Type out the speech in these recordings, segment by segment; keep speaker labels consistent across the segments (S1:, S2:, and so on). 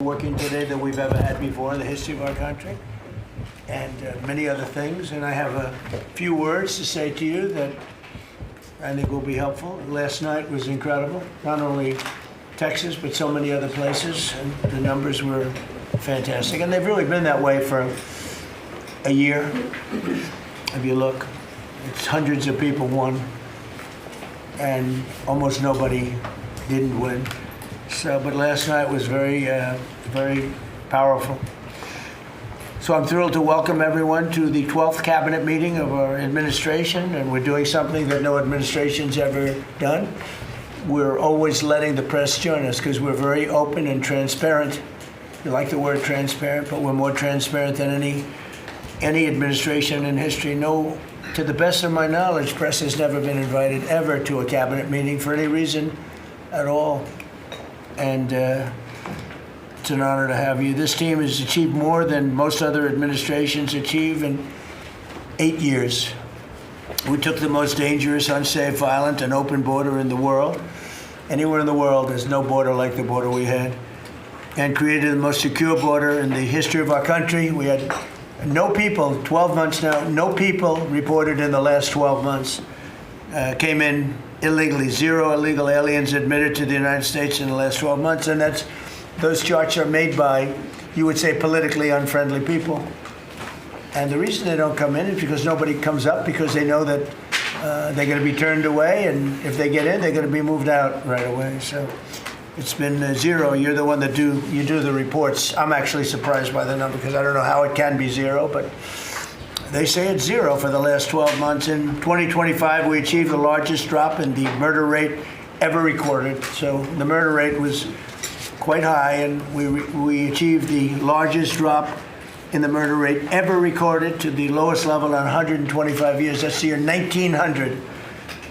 S1: Working today that we've ever had before in the history of our country, and many other things. And I have a few words to say to you that I think will be helpful. Last night was incredible, not only Texas, but so many other places, and the numbers were fantastic. And they've really been that way for a year. If you look, it's hundreds of people won, and almost nobody didn't win. So, but last night was very powerful. So I'm thrilled to welcome everyone to the 12th cabinet meeting of our administration, and we're doing something that no administration's ever done. We're always letting the press join us because we're very open and transparent. We like the word transparent, but we're more transparent than any administration in history. No, to the best of my knowledge, press has never been invited ever to a cabinet meeting for any reason at all. And it's an honor to have you. This team has achieved more than most other administrations achieve in 8 years. We took the most dangerous, unsafe, violent, and open border in the world. Anywhere in the world, there's no border like the border we had. And created the most secure border in the history of our country. We had no people, 12 months now, no people reported in the last 12 months came in illegally. 0 illegal aliens admitted to the United States in the last 12 months. And those charts are made by, you would say, politically unfriendly people. And the reason they don't come in is because nobody comes up, because they know that they're going to be turned away. And if they get in, they're going to be moved out right away. So it's been 0. You're the one that do the reports. I'm actually surprised by the number because I don't know how it can be 0, but they say it's 0 for the last 12 months. In 2025, we achieved the largest drop in the murder rate ever recorded. So the murder rate was quite high, and we achieved the largest drop in the murder rate ever recorded to the lowest level in 125 years. That's the year 1900.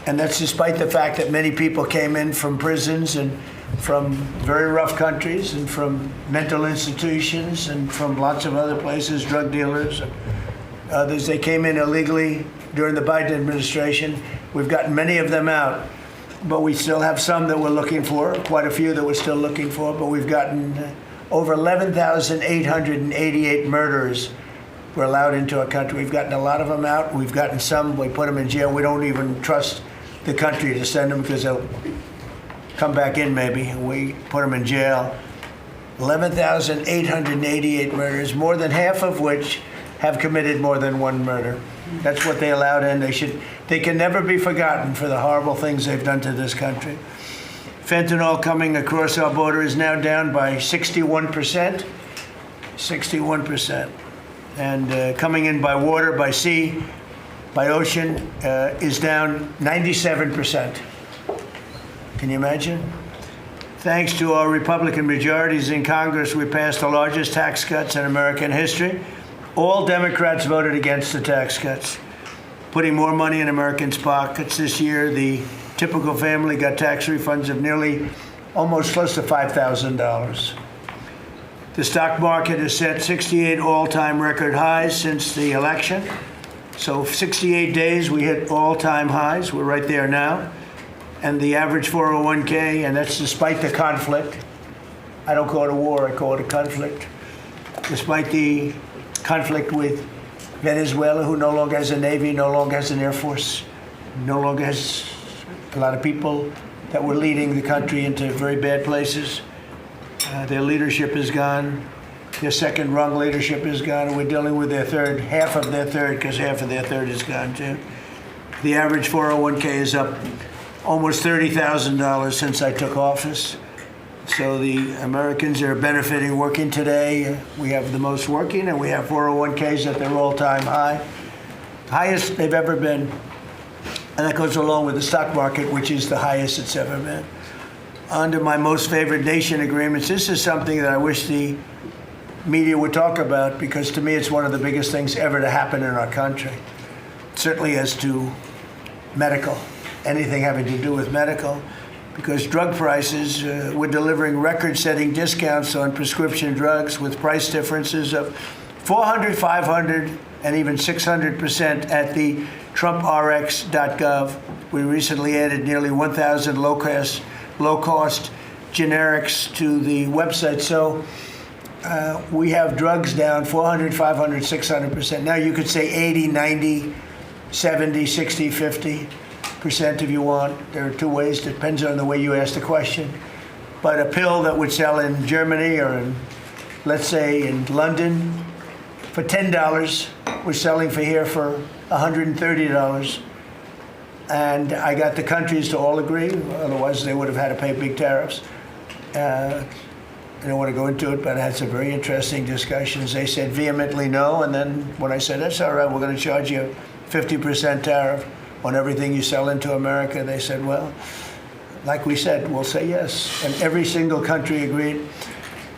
S1: And that's despite the fact that many people came in from prisons and from very rough countries and from mental institutions and from lots of other places, drug dealers. Others, they came in illegally during the Biden administration. We've gotten many of them out, but we still have some that we're looking for, quite a few that we're still looking for, but we've gotten over 11,888 murderers were allowed into our country. We've gotten a lot of them out. We've gotten some, we put them in jail. We don't even trust the country to send them because they'll come back in maybe. We put them in jail. 11,888 murders, more than half of which have committed more than one murder. That's what they allowed in. They can never be forgotten for the horrible things they've done to this country. Fentanyl coming across our border is now down by 61%. 61%. And coming in by water, by sea, by ocean is down 97%. Can you imagine? Thanks to our Republican majorities in Congress, we passed the largest tax cuts in American history. All Democrats voted against the tax cuts, putting more money in Americans' pockets. This year, the typical family got tax refunds of nearly almost close to $5,000. The stock market has set 68 all-time record highs since the election. So 68 days, we hit all-time highs. We're right there now. And the average 401k, and that's despite the conflict. I don't call it a war, I call it a conflict. Despite the conflict with Venezuela, who no longer has a Navy, no longer has an Air Force, no longer has a lot of people that were leading the country into very bad places. Their leadership is gone. Their second rung leadership is gone, and we're dealing with their third, half of their third, because half of their third is gone too. The average 401k is up almost $30,000 since I took office. So the Americans are benefiting working today. We have the most working, and we have 401ks at their all-time high, highest they've ever been. And that goes along with the stock market, which is the highest it's ever been. Under my most favored nation agreements, this is something that I wish the media would talk about, because to me it's one of the biggest things ever to happen in our country. Certainly as to medical, anything having to do with medical. Because drug prices, we're delivering record-setting discounts on prescription drugs with price differences of 400, 500, and even 600% at the TrumpRx.gov. We recently added nearly 1,000 low-cost generics to the website. So we have drugs down 400, 500, 600%. Now you could say 80, 90, 70, 60, 50% if you want. There are two ways, depends on the way you ask the question. But a pill that would sell in Germany or in, let's say, in London for $10, we're selling for here for $130. And I got the countries to all agree, otherwise they would have had to pay big tariffs. I don't want to go into it, but I had some very interesting discussions. They said vehemently no, and then when I said, that's all right, we're going to charge you 50% tariff on everything you sell into America, they said, well, like we said, we'll say yes. And every single country agreed,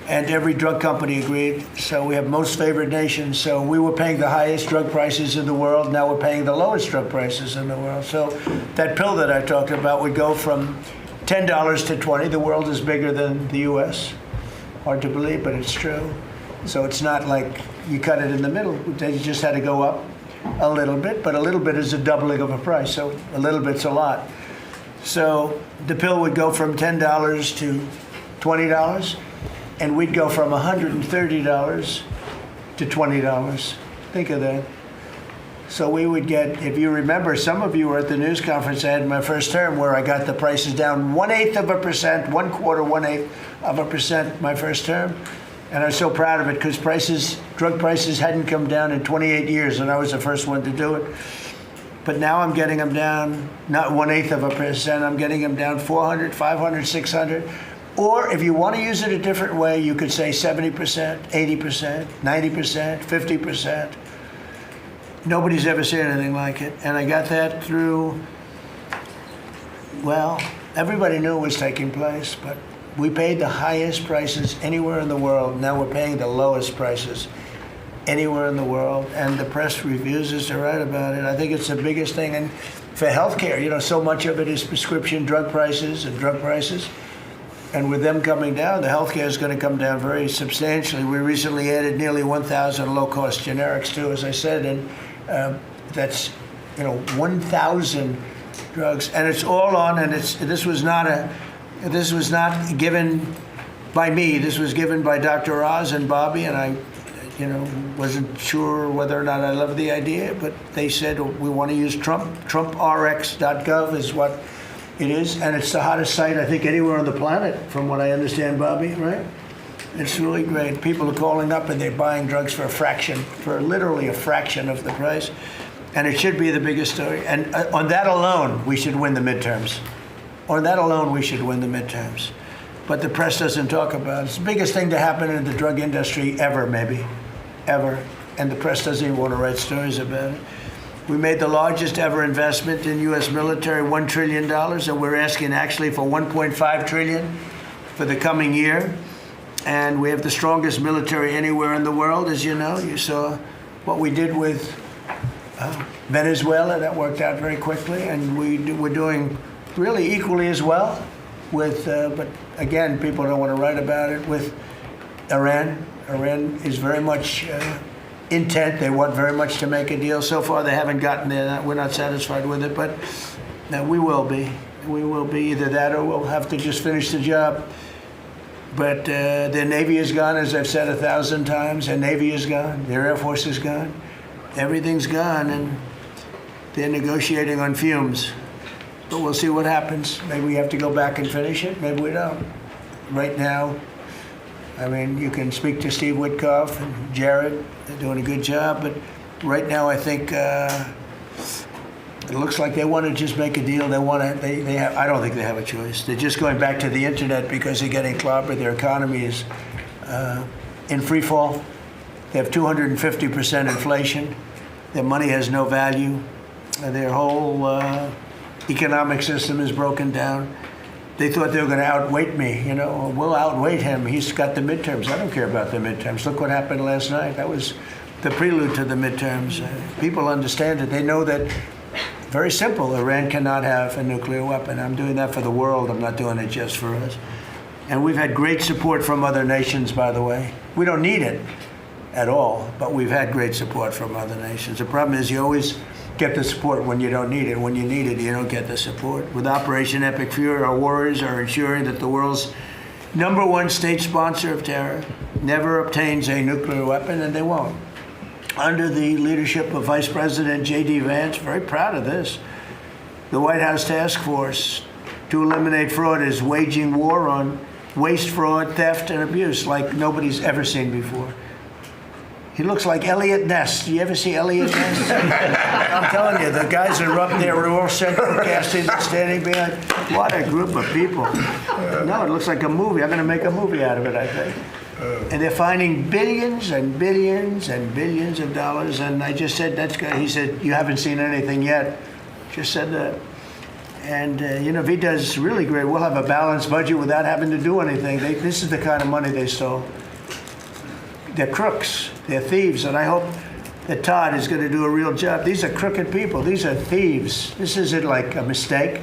S1: and every drug company agreed. So we have most favored nation. So we were paying the highest drug prices in the world. Now we're paying the lowest drug prices in the world. So that pill that I talked about would go from $10 to $20. The world is bigger than the U.S. Hard to believe, but it's true. So it's not like you cut it in the middle. They just had to go up a little bit, but a little bit is a doubling of a price. So a little bit's a lot. So the pill would go from $10 to $20, and we'd go from $130 to $20. Think of that. So we would get, if you remember, some of you were at the news conference I had in my first term where I got the prices down 1/8%, 1/4% my first term. And I was so proud of it because drug prices hadn't come down in 28 years, and I was the first one to do it. But now I'm getting them down, not 1/8%, I'm getting them down 400, 500, 600. Or if you want to use it a different way, you could say 70%, 80%, 90%, 50%. Nobody's ever seen anything like it. And I got that through, well, everybody knew it was taking place, but we paid the highest prices anywhere in the world. Now we're paying the lowest prices anywhere in the world. And the press refuses to write about it. I think it's the biggest thing. And for healthcare, so much of it is prescription drug prices and drug prices. And with them coming down, the healthcare is going to come down very substantially. We recently added nearly 1,000 low-cost generics too, as I said, and that's 1,000 drugs, and it's all on. And this was not given by me. This was given by Dr. Oz and Bobby, and I, wasn't sure whether or not I loved the idea, but they said we want to use Trump. TrumpRx.gov is what it is, and it's the hottest site, I think, anywhere on the planet, from what I understand, Bobby, right? It's really great. People are calling up and they're buying drugs for literally a fraction of the price. And it should be the biggest story. And on that alone, we should win the midterms. On that alone, we should win the midterms. But the press doesn't talk about it. It's the biggest thing to happen in the drug industry ever, maybe. Ever. And the press doesn't even want to write stories about it. We made the largest ever investment in U.S. military, $1 trillion, and we're asking actually for $1.5 trillion for the coming year. And we have the strongest military anywhere in the world, as you know. You saw what we did with Venezuela. That worked out very quickly. And we're doing really equally as well with, but again, people don't want to write about it, with Iran. Iran is very much intent. They want very much to make a deal. So far, they haven't gotten there. We're not satisfied with it, but we will be. We will be either that or we'll have to just finish the job. But their Navy is gone, as I've said 1,000 times. Their Navy is gone. Their Air Force is gone. Everything's gone, and they're negotiating on fumes. But we'll see what happens. Maybe we have to go back and finish it. Maybe we don't. Right now, I mean, you can speak to Steve Witkoff and Jared. They're doing a good job. But right now, I think it looks like they want to just make a deal. They want to. They have. I don't think they have a choice. They're just going back to the internet because they're getting clobbered. Their economy is in free fall. They have 250% inflation. Their money has no value. Their whole economic system is broken down. They thought they were going to outweight me. We'll outweight him. He's got the midterms. I don't care about the midterms. Look what happened last night. That was the prelude to the midterms. People understand it. They know that. Very simple. Iran cannot have a nuclear weapon. I'm doing that for the world. I'm not doing it just for us. And we've had great support from other nations, by the way. We don't need it at all, but we've had great support from other nations. The problem is you always get the support when you don't need it. When you need it, you don't get the support. With Operation Epic Fury, our warriors are ensuring that the world's number one state sponsor of terror, never obtains a nuclear weapon, and they won't. Under the leadership of Vice President J.D. Vance, very proud of this, the White House Task Force to eliminate fraud is waging war on waste, fraud, theft, and abuse like nobody's ever seen before. He looks like Elliot Ness. Do you ever see Elliot Ness? I'm telling you, the guys are up there, we're all central casting, standing behind. What a group of people. No, it looks like a movie. I'm going to make a movie out of it, I think. And they're finding billions and billions and billions of dollars. And I just said, that's good. He said, you haven't seen anything yet. Just said that. And, if he does really great, we'll have a balanced budget without having to do anything. This is the kind of money they stole. They're crooks. They're thieves. And I hope that Todd is going to do a real job. These are crooked people. These are thieves. This isn't like a mistake.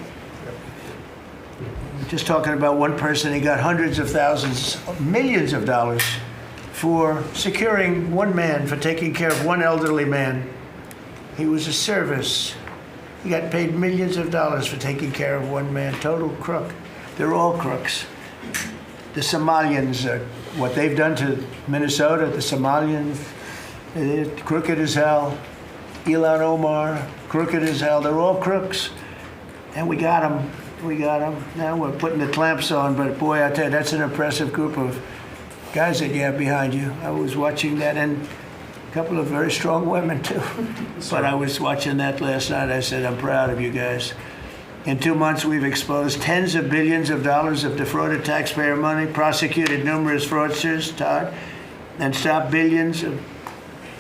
S1: Just talking about one person, he got hundreds of thousands, millions of dollars for securing one man, for taking care of one elderly man. He was a service. He got paid millions of dollars for taking care of one man. Total crook. They're all crooks. The Somalians, what they've done to Minnesota, the Somalians, they're crooked as hell. Ilhan Omar, crooked as hell. They're all crooks. And we got them. We got them. Now we're putting the clamps on, but boy, I tell you, that's an impressive group of guys that you have behind you. I was watching that, and a couple of very strong women, too. But I was watching that last night. I said, I'm proud of you guys. In 2 months, we've exposed tens of billions of dollars of defrauded taxpayer money, prosecuted numerous fraudsters, Todd, and stopped billions of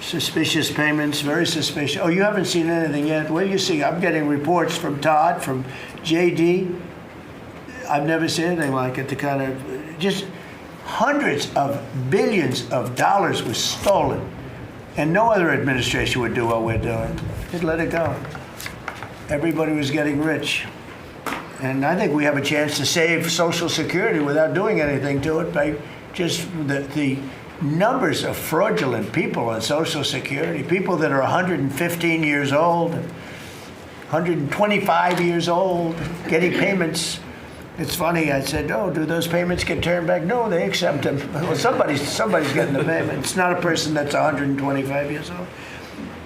S1: suspicious payments, very suspicious. Oh, you haven't seen anything yet? What do you see? I'm getting reports from Todd, from J.D. I've never seen anything like it. The kind of, just hundreds of billions of dollars was stolen. And no other administration would do what we're doing. Just let it go. Everybody was getting rich. And I think we have a chance to save Social Security without doing anything to it by just the numbers of fraudulent people on Social Security, people that are 115 years old, 125 years old, getting payments. It's funny, I said, oh, do those payments get turned back? No, they accept them. Well, somebody's getting the payment. It's not a person that's 125 years old.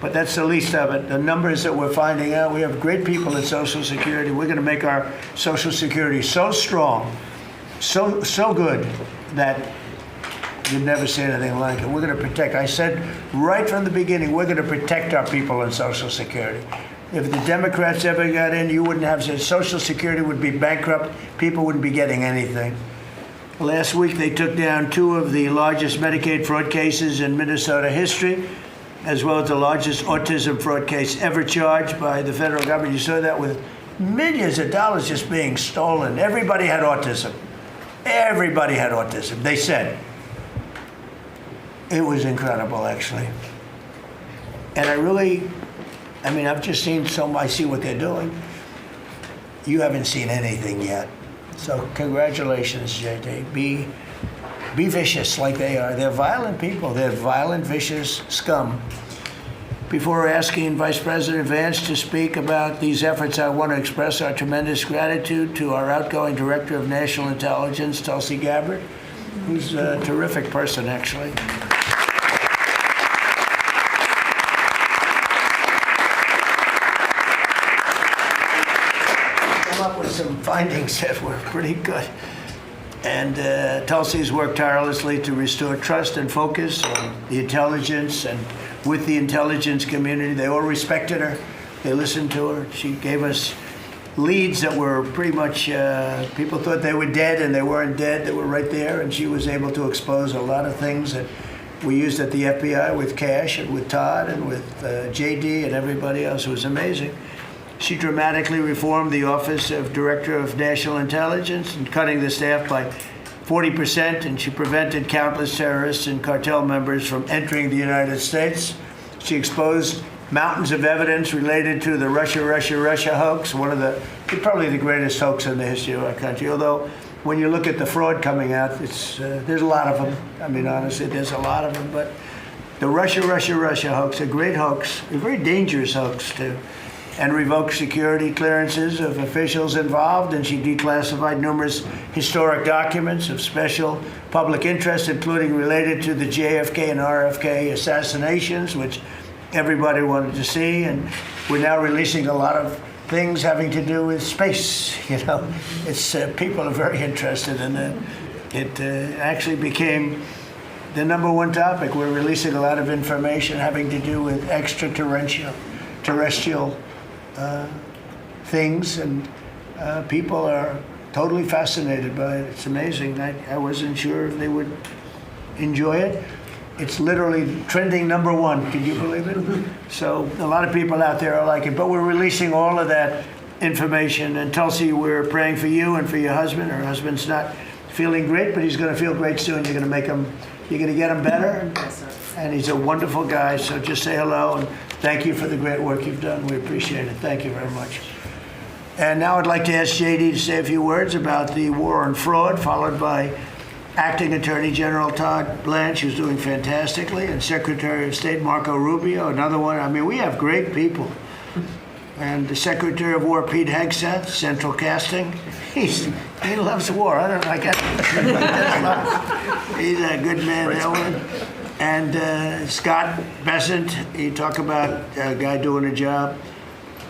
S1: But that's the least of it. The numbers that we're finding out, we have great people at Social Security. We're going to make our Social Security so strong, so good that you've never seen anything like it. We're going to protect. I said right from the beginning, we're going to protect our people in Social Security. If the Democrats ever got in, you wouldn't have Social Security would be bankrupt. People wouldn't be getting anything. Last week, they took down 2 of the largest Medicaid fraud cases in Minnesota history, as well as the largest autism fraud case ever charged by the federal government. You saw that with millions of dollars just being stolen. Everybody had autism. Everybody had autism, they said. It was incredible, actually. And I've just seen I see what they're doing. You haven't seen anything yet. So congratulations, JD. Be vicious like they are. They're violent people. They're violent, vicious scum. Before asking Vice President Vance to speak about these efforts, I want to express our tremendous gratitude to our outgoing Director of National Intelligence, Tulsi Gabbard, who's a terrific person, actually. Come up with some findings that were pretty good. And Tulsi's worked tirelessly to restore trust and focus on the intelligence and with the intelligence community. They all respected her. They listened to her. She gave us leads that were pretty much, people thought they were dead and they weren't dead. They were right there. And she was able to expose a lot of things that we used at the FBI with Cash and with Todd and with JD and everybody else. It was amazing. She dramatically reformed the Office of Director of National Intelligence and cutting the staff by 40%, and she prevented countless terrorists and cartel members from entering the United States. She exposed mountains of evidence related to the Russia hoax, probably the greatest hoax in the history of our country. Although, when you look at the fraud coming out, there's a lot of them. I mean, honestly, there's a lot of them. But the Russia hoax, a great hoax, a very dangerous hoax, too. and revoked security clearances of officials involved, and she declassified numerous historic documents of special public interest, including related to the JFK and RFK assassinations, which everybody wanted to see. And we're now releasing a lot of things having to do with space. It's people are very interested in it. It actually became the number one topic. We're releasing a lot of information having to do with extraterrestrial things, and people are totally fascinated by it. It's amazing. I wasn't sure if they would enjoy it. It's literally trending number one. Can you believe it? So a lot of people out there are like it. But we're releasing all of that information. And Tulsi, we're praying for you and for your husband. Her husband's not feeling great, but he's going to feel great soon. You're going to get him better.
S2: Yes, sir.
S1: And he's a wonderful guy. So just say hello and thank you for the great work you've done. We appreciate it. Thank you very much. And now I'd like to ask JD to say a few words about the war on fraud, followed by Acting Attorney General Todd Blanche, who's doing fantastically, and Secretary of State Marco Rubio, another one. I mean, we have great people. And the Secretary of War, Pete Hegseth, Central Casting. He loves war. I don't like it. He's a good man, that one. And Scott Bessent, you talk about a guy doing a job.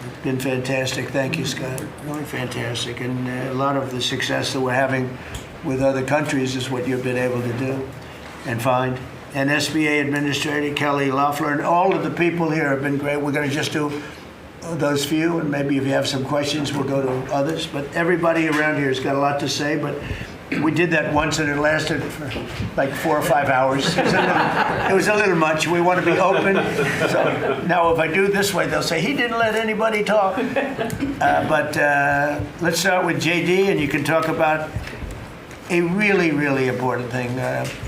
S1: It's been fantastic. Thank you, Scott. Really fantastic. And a lot of the success that we're having with other countries is what you've been able to do and find. And SBA Administrator Kelly Loeffler, and all of the people here have been great. We're going to just do those few, and maybe if you have some questions, we'll go to others. But everybody around here has got a lot to say, but we did that once and it lasted for like 4 or 5 hours. It was a little much. We want to be open. So now if I do this way, they'll say, he didn't let anybody talk. But let's start with JD, and you can talk about a really, really important thing,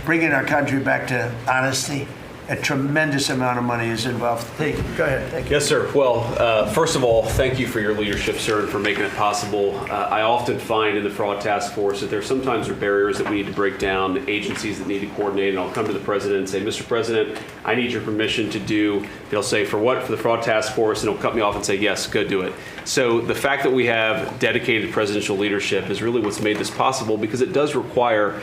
S1: bringing our country back to honesty. A tremendous amount of money is involved. Go ahead. Thank you.
S3: Yes, sir. Well, first of all, thank you for your leadership, sir, and for making it possible. I often find in the Fraud Task Force that there sometimes are barriers that we need to break down, agencies that need to coordinate, and I'll come to the President and say, Mr. President, I need your permission to do, he'll say, for what? For the Fraud Task Force, and he'll cut me off and say, yes, go do it. So the fact that we have dedicated presidential leadership is really what's made this possible, because it does require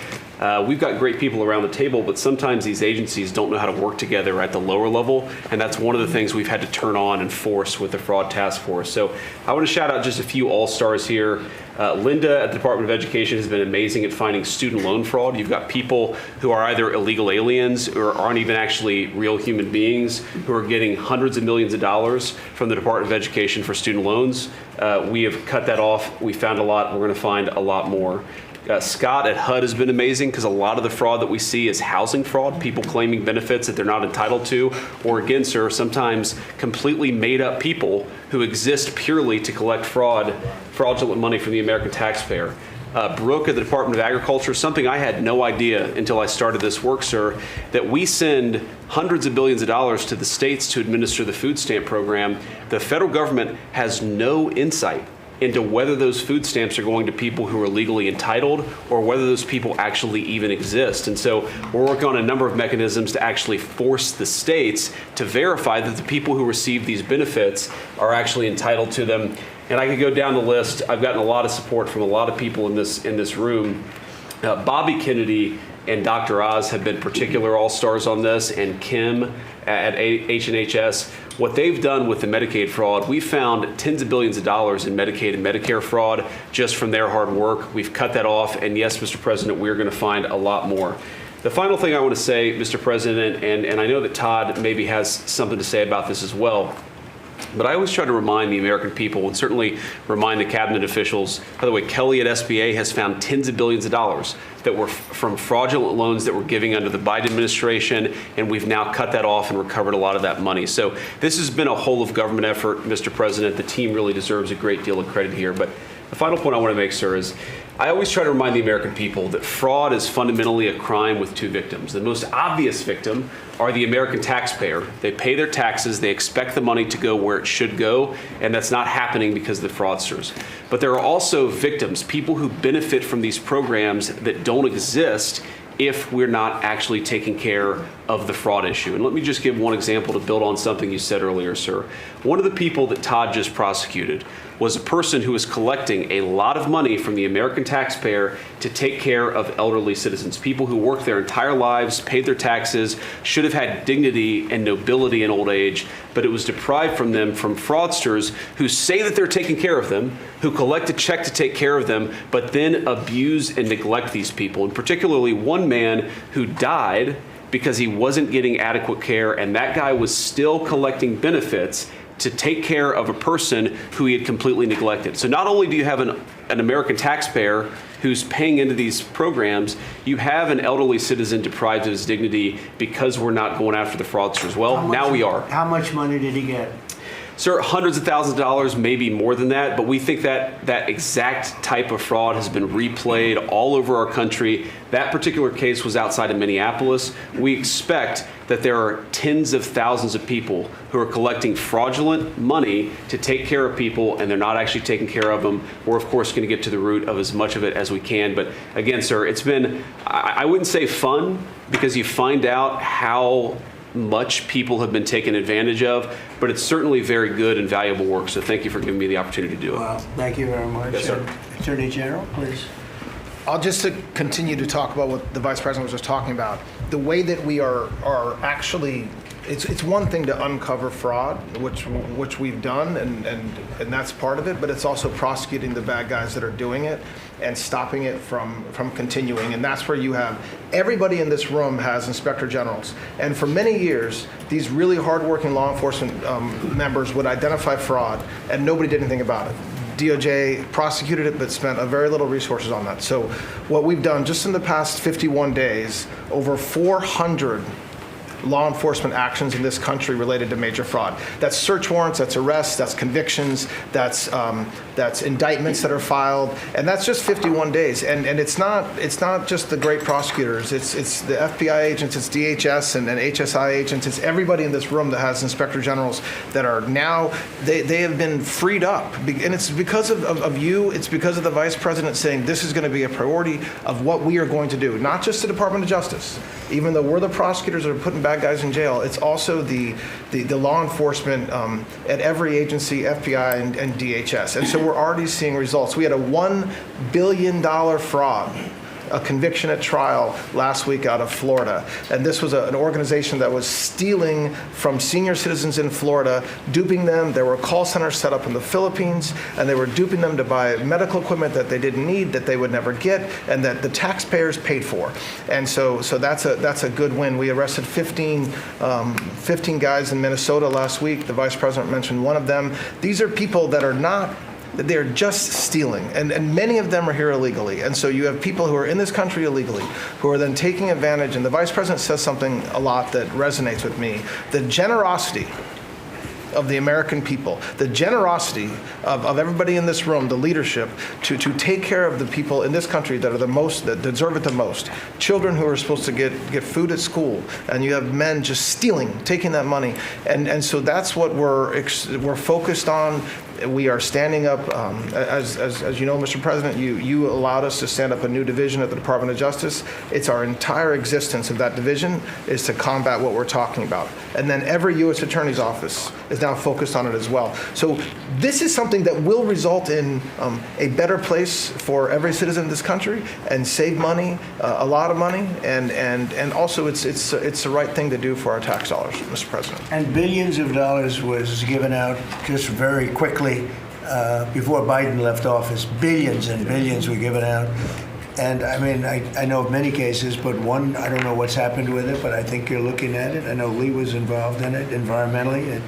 S3: we've got great people around the table, but sometimes these agencies don't know how to work together at the lower level, and that's one of the things we've had to turn on and force with the Fraud Task Force. So I want to shout out just a few all-stars here. Linda at the Department of Education has been amazing at finding student loan fraud. You've got people who are either illegal aliens or aren't even actually real human beings who are getting hundreds of millions of dollars from the Department of Education for student loans. We have cut that off. We found a lot. We're going to find a lot more. Scott at HUD has been amazing, because a lot of the fraud that we see is housing fraud, people claiming benefits that they're not entitled to, or again, sir, sometimes completely made up people who exist purely to collect fraudulent money from the American taxpayer. Brooke at the Department of Agriculture, something I had no idea until I started this work, sir, that we send hundreds of billions of dollars to the states to administer the food stamp program. The federal government has no insight into whether those food stamps are going to people who are legally entitled or whether those people actually even exist. And so we're working on a number of mechanisms to actually force the states to verify that the people who receive these benefits are actually entitled to them. And I could go down the list. I've gotten a lot of support from a lot of people in this room. Bobby Kennedy and Dr. Oz have been particular all-stars on this, and Kim at H&HS. What they've done with the Medicaid fraud, we found tens of billions of dollars in Medicaid and Medicare fraud just from their hard work. We've cut that off, and yes, Mr. President, we're going to find a lot more. The final thing I want to say, Mr. President, and I know that Todd maybe has something to say about this as well, but I always try to remind the American people, and certainly remind the cabinet officials. By the way, Kelly at SBA has found tens of billions of dollars that were from fraudulent loans that were giving under the Biden administration, and we've now cut that off and recovered a lot of that money. So this has been a whole of government effort, Mr. President. The team really deserves a great deal of credit here. But the final point I want to make, sir, is I always try to remind the American people that fraud is fundamentally a crime with two victims. The most obvious victim are the American taxpayer. They pay their taxes, they expect the money to go where it should go, and that's not happening because of the fraudsters. But there are also victims, people who benefit from these programs that don't exist, if we're not actually taking care of the fraud issue. And let me just give one example to build on something you said earlier, sir. One of the people that Todd just prosecuted was a person who was collecting a lot of money from the American taxpayer to take care of elderly citizens, people who worked their entire lives, paid their taxes, should have had dignity and nobility in old age, but it was deprived from them from fraudsters who say that they're taking care of them, who collect a check to take care of them, but then abuse and neglect these people. And particularly one man who died because he wasn't getting adequate care, and that guy was still collecting benefits to take care of a person who he had completely neglected. So not only do you have an American taxpayer who's paying into these programs, you have an elderly citizen deprived of his dignity because we're not going after the fraudsters. Well, now we are.
S1: How much money did he get?
S3: Sir, hundreds of thousands of dollars, maybe more than that, but we think that that exact type of fraud has been replayed all over our country. That particular case was outside of Minneapolis. We expect that there are tens of thousands of people who are collecting fraudulent money to take care of people, and they're not actually taking care of them. We're, of course, going to get to the root of as much of it as we can. But again, sir, it's been, I wouldn't say fun, because you find out how much people have been taken advantage of, but it's certainly very good and valuable work. So thank you for giving me the opportunity to do it.
S1: Well, thank you very much.
S3: Yes, sir.
S1: Attorney General, please.
S2: I'll just to continue to talk about what the Vice President was just talking about. The way that we are actually, it's one thing to uncover fraud, which we've done, and that's part of it, but it's also prosecuting the bad guys that are doing it and stopping it from continuing. And that's where you have, everybody in this room has inspector generals. And for many years, these really hardworking law enforcement members would identify fraud, and nobody did anything about it. DOJ prosecuted it, but spent a very little resources on that. So what we've done just in the past 51 days, over 400 law enforcement actions in this country related to major fraud. That's search warrants, that's arrests, that's convictions, that's indictments that are filed, and that's just 51 days. And it's not just the great prosecutors. It's the FBI agents, it's DHS and HSI agents. It's everybody in this room that has inspector generals that are now they have been freed up, and it's because of you. It's because of the Vice President saying this is going to be a priority of what we are going to do. Not just the Department of Justice, even though we're the prosecutors that are putting bad guys in jail. It's also the law enforcement at every agency, FBI and DHS. And so we're already seeing results. We had a $1 billion fraud, a conviction at trial last week out of Florida. And this was an organization that was stealing from senior citizens in Florida, duping them. There were call centers set up in the Philippines, and they were duping them to buy medical equipment that they didn't need, that they would never get, and that the taxpayers paid for. And so that's a good win. We arrested 15 guys in Minnesota last week. The Vice President mentioned one of them. These are people that are not, they're just stealing, and many of them are here illegally. And so you have people who are in this country illegally who are then taking advantage, and the Vice President says something a lot that resonates with me. The generosity of the American people, the generosity of everybody in this room, the leadership, to take care of the people in this country that are the most, that deserve it the most. Children who are supposed to get food at school, and you have men just stealing, taking that money. And so that's what we're focused on. We are standing up, as you know, Mr. President, you allowed us to stand up a new division at the Department of Justice. It's our entire existence of that division is to combat what we're talking about. And then every U.S. Attorney's Office is now focused on it as well. So this is something that will result in a better place for every citizen in this country and save money, a lot of money, and also it's the right thing to do for our tax dollars, Mr. President.
S1: And billions of dollars was given out just very quickly before Biden left office. Billions and billions were given out. And I mean, I know of many cases, but one, I don't know what's happened with it, but I think you're looking at it. I know Lee was involved in it environmentally.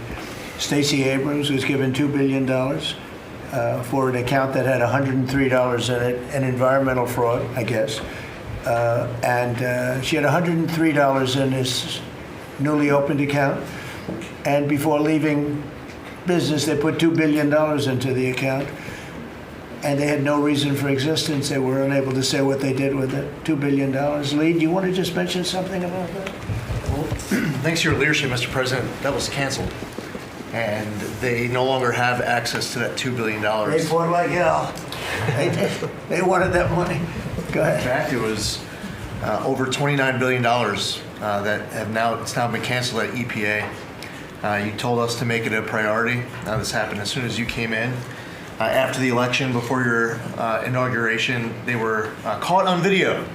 S1: Stacey Abrams was given $2 billion for an account that had $103 in it, an environmental fraud, I guess. And she had $103 in this newly opened account. And before leaving business, they put $2 billion into the account. And they had no reason for existence. They were unable to say what they did with it. $2 billion. Lee, do you want to just mention something about that?
S4: Well, thanks to your leadership, Mr. President, that was canceled. And they no longer have access to that $2 billion.
S1: They fought like hell. They wanted that money. Go ahead.
S4: In fact, it was over $29 billion it's now been canceled at EPA. You told us to make it a priority. This happened as soon as you came in. After the election, before your inauguration, they were caught on video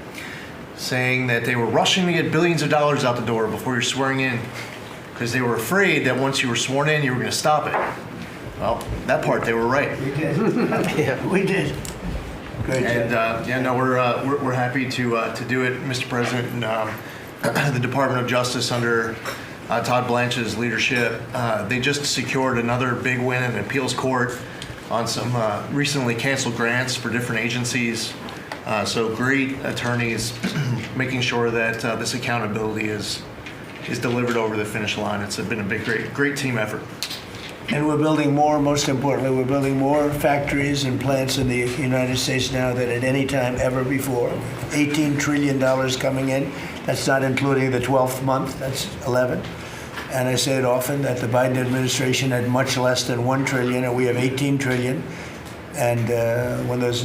S4: saying that they were rushing to get billions of dollars out the door before you're swearing in because they were afraid that once you were sworn in, you were going to stop it. Well, that part they were right.
S1: We did. Yeah, we did. Great job.
S4: And we're happy to do it, Mr. President. And the Department of Justice under Todd Blanche's leadership, they just secured another big win in an appeals court on some recently canceled grants for different agencies. So great attorneys making sure that this accountability is delivered over the finish line. It's been a great team effort.
S1: And we're building more, most importantly, we're building more factories and plants in the United States now than at any time ever before. $18 trillion coming in. That's not including the 12th month, that's 11. And I say it often that the Biden administration had much less than 1 trillion, and we have 18 trillion. And when those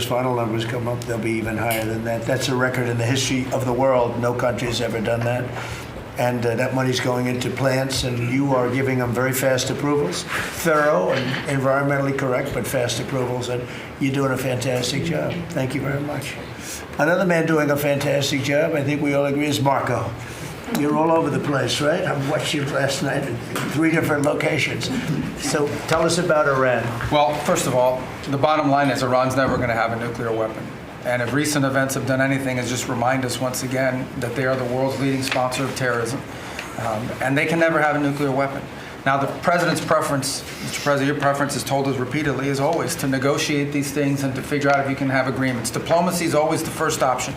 S1: final numbers come up, they'll be even higher than that. That's a record in the history of the world. No country's ever done that. And that money's going into plants, and you are giving them very fast approvals, thorough and environmentally correct, but fast approvals, and you're doing a fantastic job. Thank you very much. Another man doing a fantastic job, I think we all agree, is Marco. You're all over the place, right? I watched you last night at 3 different locations. So tell us about Iran.
S5: Well, first of all, the bottom line is Iran's never going to have a nuclear weapon. And if recent events have done anything, is just remind us once again that they are the world's leading sponsor of terrorism. And they can never have a nuclear weapon. Now, the president's preference, Mr. President, your preference is told us repeatedly, is always to negotiate these things and to figure out if you can have agreements. Diplomacy is always the first option.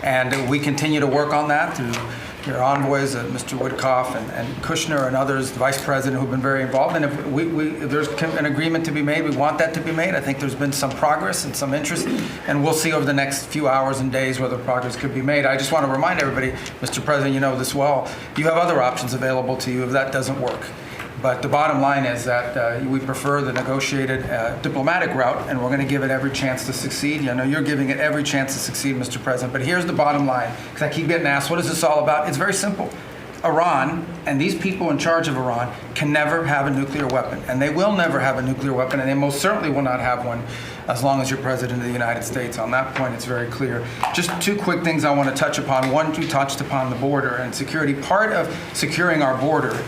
S5: And we continue to work on that through your envoys, Mr. Witkoff and Kushner and others, the vice president, who've been very involved. And if there's an agreement to be made, we want that to be made. I think there's been some progress and some interest, and we'll see over the next few hours and days whether progress could be made. I just want to remind everybody, Mr. President, you know this well, you have other options available to you if that doesn't work. But the bottom line is that we prefer the negotiated diplomatic route, and we're going to give it every chance to succeed. I know you're giving it every chance to succeed, Mr. President. But here's the bottom line, because I keep getting asked, what is this all about? It's very simple. Iran and these people in charge of Iran can never have a nuclear weapon, and they will never have a nuclear weapon, and they most certainly will not have one as long as you're President of the United States. On that point, it's very clear. Just 2 quick things I want to touch upon. One, you touched upon the border and security. Part of securing our border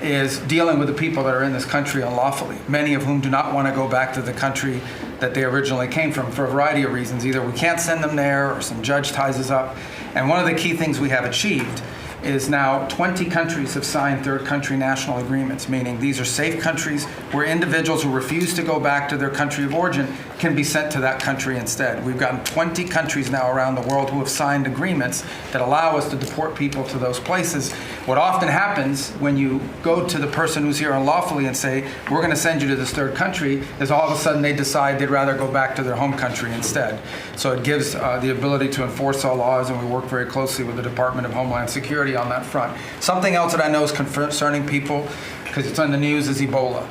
S5: is dealing with the people that are in this country unlawfully, many of whom do not want to go back to the country that they originally came from for a variety of reasons. Either we can't send them there or some judge ties us up. And one of the key things we have achieved is now 20 countries have signed third country national agreements, meaning these are safe countries where individuals who refuse to go back to their country of origin can be sent to that country instead. We've gotten 20 countries now around the world who have signed agreements that allow us to deport people to those places. What often happens when you go to the person who's here unlawfully and say, we're going to send you to this third country, is all of a sudden they decide they'd rather go back to their home country instead. So it gives the ability to enforce our laws, and we work very closely with the Department of Homeland Security on that front. Something else that I know is concerning people, because it's on the news, is Ebola.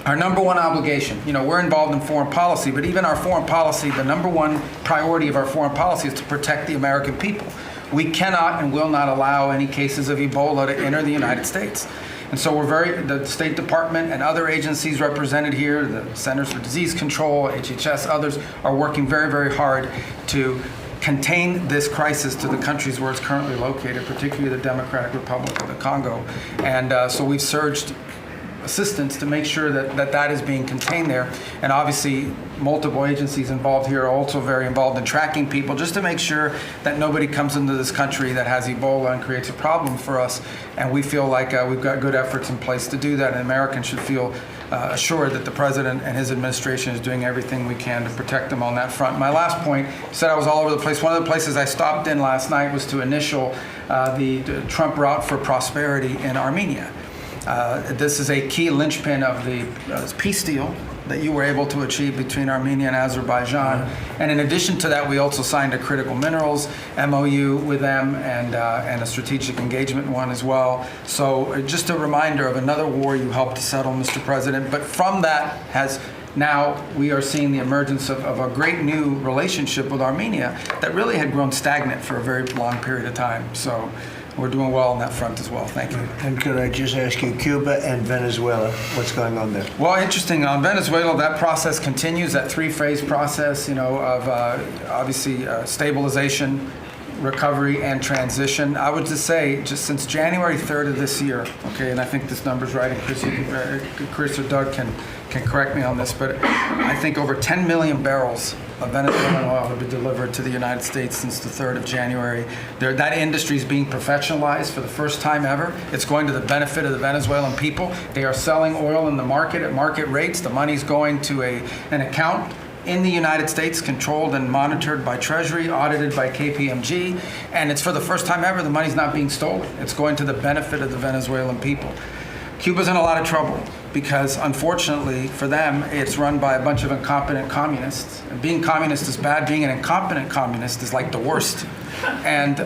S5: Our number one obligation, we're involved in foreign policy, but even our foreign policy, the number one priority of our foreign policy is to protect the American people. We cannot and will not allow any cases of Ebola to enter the United States. And so the State Department and other agencies represented here, the Centers for Disease Control, HHS, others, are working very, very hard to contain this crisis to the countries where it's currently located, particularly the Democratic Republic of the Congo. And so we've surged assistance to make sure that is being contained there. And obviously, multiple agencies involved here are also very involved in tracking people, just to make sure that nobody comes into this country that has Ebola and creates a problem for us. And we feel like we've got good efforts in place to do that, and Americans should feel assured that the President and his administration is doing everything we can to protect them on that front. My last point, said I was all over the place. One of the places I stopped in last night was to initial the Trump Route for Prosperity in Armenia. This is a key linchpin of the peace deal that you were able to achieve between Armenia and Azerbaijan. And in addition to that, we also signed a critical minerals MOU with them and a strategic engagement one as well. So just a reminder of another war you helped to settle, Mr. President. But from that has now we are seeing the emergence of a great new relationship with Armenia that really had grown stagnant for a very long period of time. So we're doing well on that front as well. Thank you.
S1: And could I just ask you, Cuba and Venezuela, what's going on there?
S5: Well, interesting. On Venezuela, that process continues, that three-phase process, of obviously stabilization, recovery, and transition. I would just say, just since January 3rd of this year, okay, and I think this number's right, and Chris or Doug can correct me on this, but I think over 10 million barrels of Venezuelan oil have been delivered to the United States since the 3rd of January. That industry is being professionalized for the first time ever. It's going to the benefit of the Venezuelan people. They are selling oil in the market at market rates. The money's going to an account in the United States, controlled and monitored by Treasury, audited by KPMG, and it's for the first time ever the money's not being stolen. It's going to the benefit of the Venezuelan people. Cuba's in a lot of trouble because, unfortunately for them, it's run by a bunch of incompetent communists. And being communist is bad. Being an incompetent communist is like the worst. And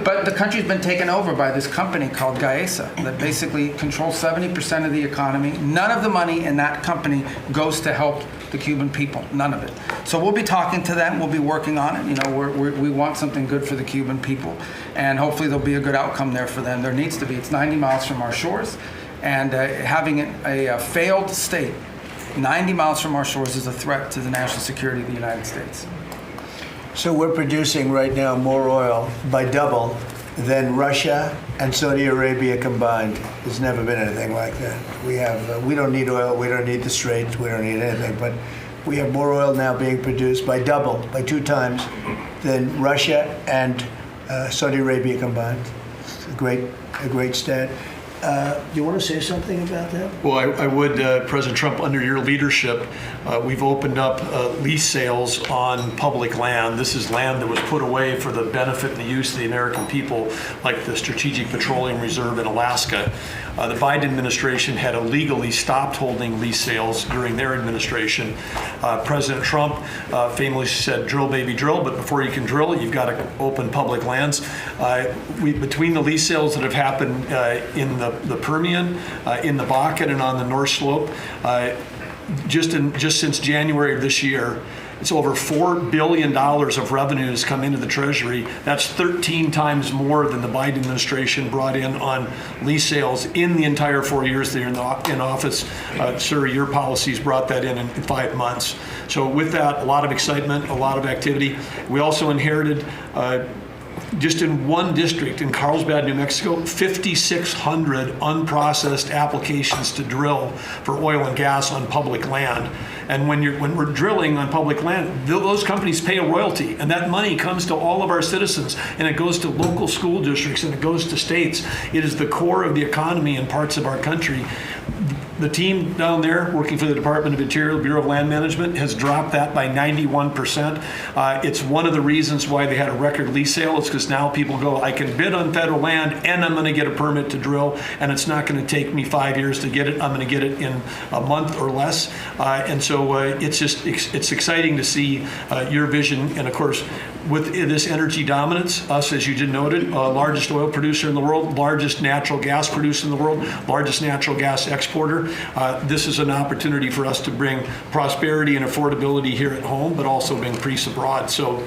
S5: but the country's been taken over by this company called Gaesa that basically controls 70% of the economy. None of the money in that company goes to help the Cuban people. None of it. So we'll be talking to them. We'll be working on it. We want something good for the Cuban people, and hopefully there'll be a good outcome there for them. There needs to be. It's 90 miles from our shores, and having a failed state 90 miles from our shores is a threat to the national security of the United States.
S1: So we're producing right now more oil by double than Russia and Saudi Arabia combined. There's never been anything like that. We don't need oil, we don't need the Straits, we don't need anything, but we have more oil now being produced by 2 times than Russia and Saudi Arabia combined. It's a great stat. Do you want to say something about that?
S6: Well, I would, President Trump, under your leadership, we've opened up lease sales on public land. This is land that was put away for the benefit and the use of the American people, like the Strategic Petroleum Reserve in Alaska. The Biden administration had illegally stopped holding lease sales during their administration. President Trump famously said, drill, baby, drill, but before you can drill, you've got to open public lands. Between the lease sales that have happened in the Permian, in the Bakken, and on the North Slope, just since January of this year, it's over $4 billion of revenue has come into the Treasury. That's 13 times more than the Biden administration brought in on lease sales in the entire 4 years they're in office. Sir, your policies brought that in 5 months. So with that, a lot of excitement, a lot of activity. We also inherited just in one district in Carlsbad, New Mexico, 5,600 unprocessed applications to drill for oil and gas on public land. And when we're drilling on public land, those companies pay a royalty, and that money comes to all of our citizens, and it goes to local school districts, and it goes to states. It is the core of the economy in parts of our country. The team down there working for the Department of Interior, Bureau of Land Management, has dropped that by 91%. It's one of the reasons why they had a record lease sale. It's because now people go, I can bid on federal land and I'm going to get a permit to drill, and it's not going to take me 5 years to get it. I'm going to get it in a month or less. And so it's exciting to see your vision. And of course, with this energy dominance, us, as you just noted, largest oil producer in the world, largest natural gas producer in the world, largest natural gas exporter. This is an opportunity for us to bring prosperity and affordability here at home, but also bring peace abroad. So,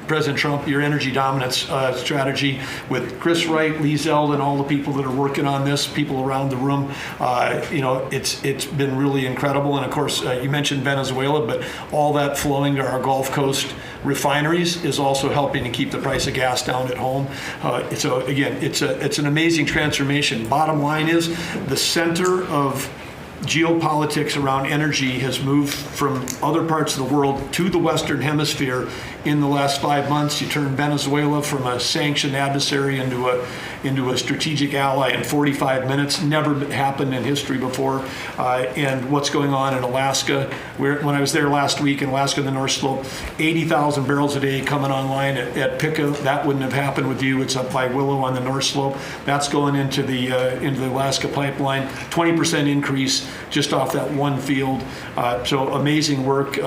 S6: President Trump, your energy dominance strategy with Chris Wright, Lee Zeldin, and all the people that are working on this, people around the room, it's been really incredible. And of course, you mentioned Venezuela, but all that flowing to our Gulf Coast refineries is also helping to keep the price of gas down at home. So again, it's an amazing transformation. Bottom line is the center of geopolitics around energy has moved from other parts of the world to the Western Hemisphere in the last 5 months. You turn Venezuela from a sanctioned adversary into a strategic ally in 45 minutes. Never happened in history before. And what's going on in Alaska? When I was there last week in Alaska, the North Slope, 80,000 barrels a day coming online at Pica. That wouldn't have happened with you. It's up by Willow on the North Slope. That's going into the Alaska pipeline. 20% increase just off that one field. So amazing work.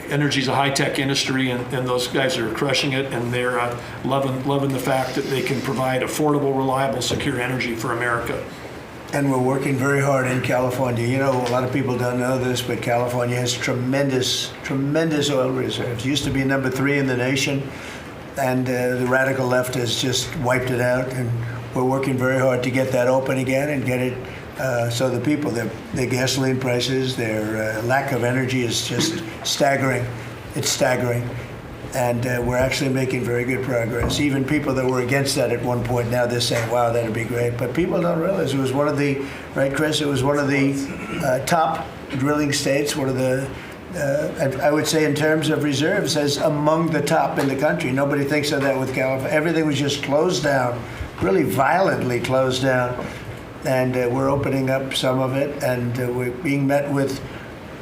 S6: Energy's a high-tech industry, and those guys are crushing it, and they're loving the fact that they can provide affordable, reliable, secure energy for America.
S1: And we're working very hard in California. You know, a lot of people don't know this, but California has tremendous oil reserves. Used to be number 3 in the nation, and the radical left has just wiped it out. And we're working very hard to get that open again and get it so the people, their gasoline prices, their lack of energy is just staggering. It's staggering. And we're actually making very good progress. Even people that were against that at one point, now they're saying, wow, that'd be great. But people don't realize it was one of the, right, Chris? It was one of the top drilling states, one of the, I would say in terms of reserves, as among the top in the country. Nobody thinks of that with California. Everything was just closed down, really violently closed down. And we're opening up some of it, and we're being met with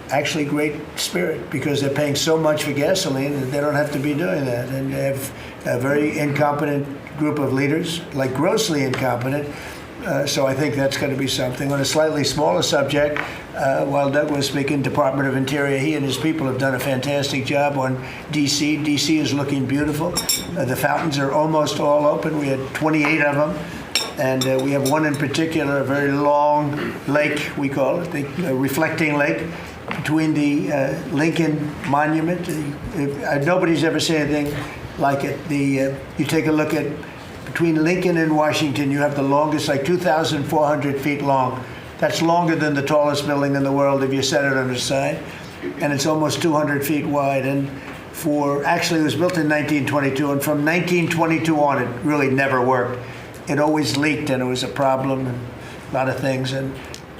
S1: actually great spirit, because they're paying so much for gasoline that they don't have to be doing that. And they have a very incompetent group of leaders, like grossly incompetent. So I think that's going to be something. On a slightly smaller subject, while Doug was speaking, Department of Interior, he and his people have done a fantastic job on D.C. D.C. is looking beautiful. The fountains are almost all open. We had 28 of them. And we have one in particular, a very long lake, we call it, the reflecting lake, between the Lincoln Monument. Nobody's ever seen anything like it. You take a look at, between Lincoln and Washington, you have the longest, like 2,400 feet long. That's longer than the tallest building in the world if you set it on its side. And it's almost 200 feet wide. And actually it was built in 1922, and from 1922 on, it really never worked. It always leaked, and it was a problem, and a lot of things. And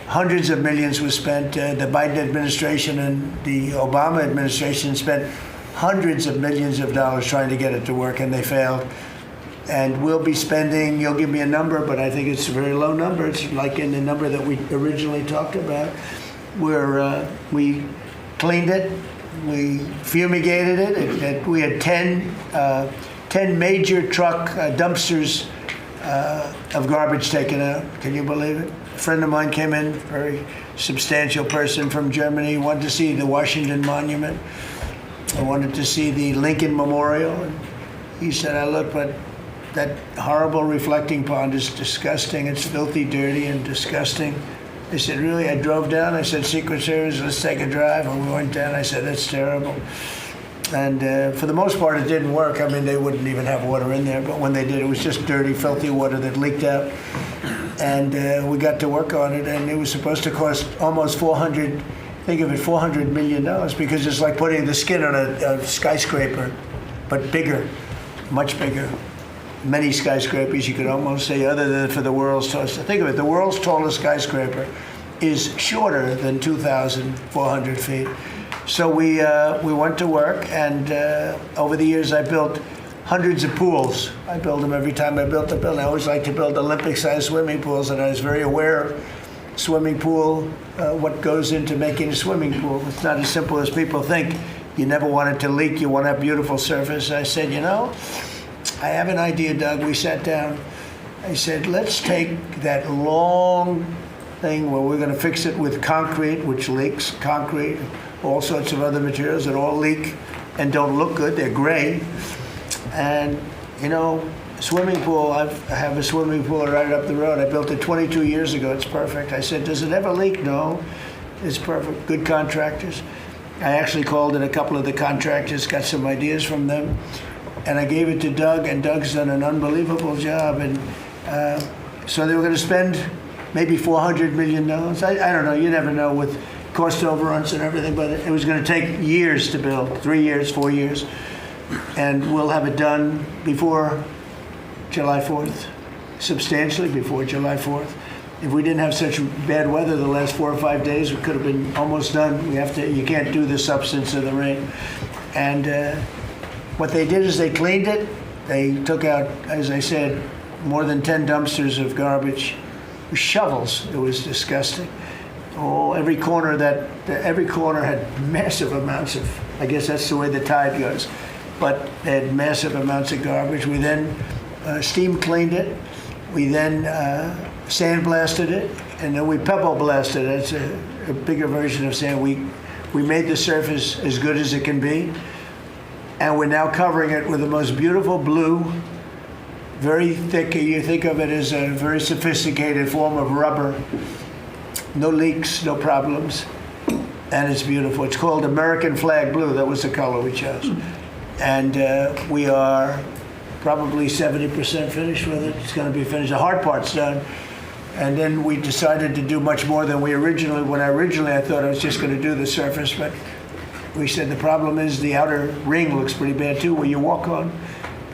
S1: hundreds of millions was spent. The Biden administration and the Obama administration spent hundreds of millions of dollars trying to get it to work, and they failed. And we'll be spending, you'll give me a number, but I think it's a very low number. It's like in the number that we originally talked about, where we cleaned it, we fumigated it. We had 10 major truck dumpsters of garbage taken out. Can you believe it? A friend of mine came in, very substantial person from Germany, wanted to see the Washington Monument. I wanted to see the Lincoln Memorial. And he said, I look, but that horrible reflecting pond is disgusting. It's filthy, dirty, and disgusting. I said, really? I drove down. I said, Secret Service, let's take a drive. And we went down. I said, that's terrible. And for the most part, it didn't work. I mean, they wouldn't even have water in there. But when they did, it was just dirty, filthy water that leaked out. And we got to work on it. And it was supposed to cost almost $400 million, because it's like putting the skin on a skyscraper, but bigger, much bigger. Many skyscrapers, you could almost say, other than for the world's tallest. Think of it, the world's tallest skyscraper is shorter than 2,400 feet. So we went to work, and over the years I built hundreds of pools. I build them every time I built a building. I always like to build Olympic-sized swimming pools, and I was very aware of swimming pool, what goes into making a swimming pool. It's not as simple as people think. You never want it to leak. You want to have beautiful surface. I said, you know, I have an idea, Doug. We sat down. I said, let's take that long thing where we're going to fix it with concrete, which leaks, concrete, all sorts of other materials that all leak and don't look good. They're gray. And, you know, swimming pool, I have a swimming pool right up the road. I built it 22 years ago. It's perfect. I said, does it ever leak? No. It's perfect. Good contractors. I actually called in a couple of the contractors, got some ideas from them, and I gave it to Doug, and Doug's done an unbelievable job. And so they were going to spend maybe $400 million. I don't know. You never know with cost overruns and everything, but it was going to take years to build, 3 years, 4 years. And we'll have it done before July 4th, substantially before July 4th. If we didn't have such bad weather the last 4 or 5 days, we could have been almost done. You can't do the substance of the rain. And what they did is they cleaned it. They took out, as I said, more than 10 dumpsters of garbage, shovels. It was disgusting. Oh, every corner had massive amounts of, I guess that's the way the tide goes, but they had massive amounts of garbage. We then steam cleaned it. We then sandblasted it, and then we pebble blasted it. It's a bigger version of sand. We made the surface as good as it can be, and we're now covering it with the most beautiful blue very thick. You think of it as a very sophisticated form of rubber. No leaks, no problems, and it's beautiful. It's called American Flag Blue. That was the color we chose. And we are probably 70% finished with it. It's going to be finished. The hard part's done. And then we decided to do much more than we when I thought I was just going to do the surface, but we said the problem is the outer ring looks pretty bad too, where you walk on.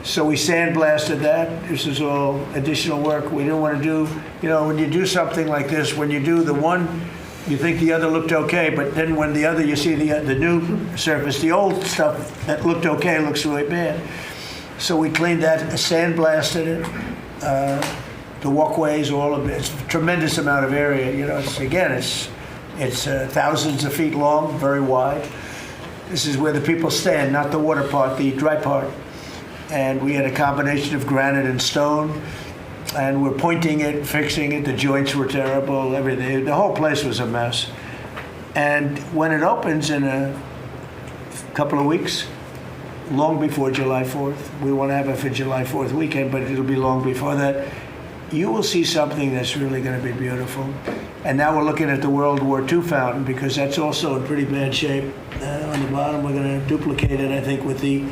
S1: So we sandblasted that. This is all additional work. We didn't want to do, when you do something like this, when you do the one, you think the other looked okay, but then when the other, you see the new surface, the old stuff that looked okay looks really bad. So we cleaned that, sandblasted it. The walkways, all of it. It's a tremendous amount of area. It's thousands of feet long, very wide. This is where the people stand, not the water part, the dry part. And we had a combination of granite and stone, and we're pointing it, fixing it. The joints were terrible, everything. The whole place was a mess. And when it opens in a couple of weeks, long before July 4th, we want to have it for July 4th weekend, but it'll be long before that, you will see something that's really going to be beautiful. And now we're looking at the World War II fountain, because that's also in pretty bad shape. On the bottom, we're going to duplicate it, I think, with the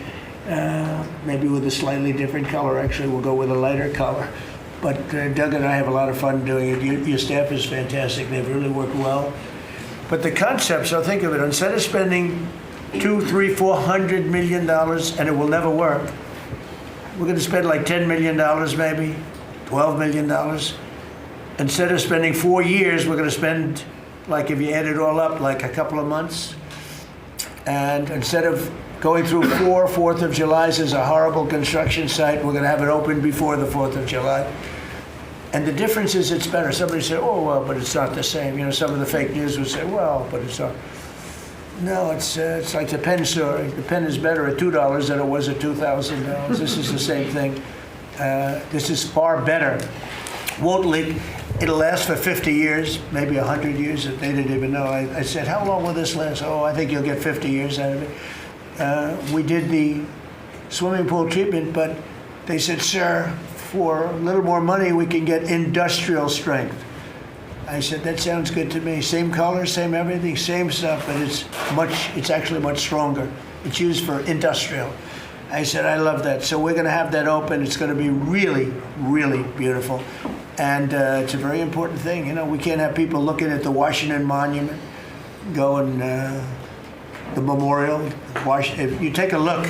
S1: maybe with a slightly different color. Actually, we'll go with a lighter color. But Doug and I have a lot of fun doing it. Your staff is fantastic. They've really worked well. But the concept, so think of it, instead of spending $200, $300, $400 million, and it will never work, we're going to spend like $10 million maybe, $12 million. Instead of spending 4 years, we're going to spend, like if you add it all up, like a couple of months. And instead of going through 4th of Julys as a horrible construction site, we're going to have it open before the 4th of July. And the difference is it's better. Somebody said, oh, well, but it's not the same. Some of the fake news would say, well, but it's not. No, it's like the pen story. The pen is better at $2 than it was at $2,000. This is the same thing. This is far better. Won't leak. It'll last for 50 years, maybe 100 years. They didn't even know. I said, how long will this last? Oh, I think you'll get 50 years out of it. We did the swimming pool treatment, but they said, sir, for a little more money, we can get industrial strength. I said, that sounds good to me. Same color, same everything, same stuff, but it's actually much stronger. It's used for industrial. I said, I love that. So we're going to have that open. It's going to be really, really beautiful. And it's a very important thing. We can't have people looking at the Washington Monument, going the memorial. If you take a look,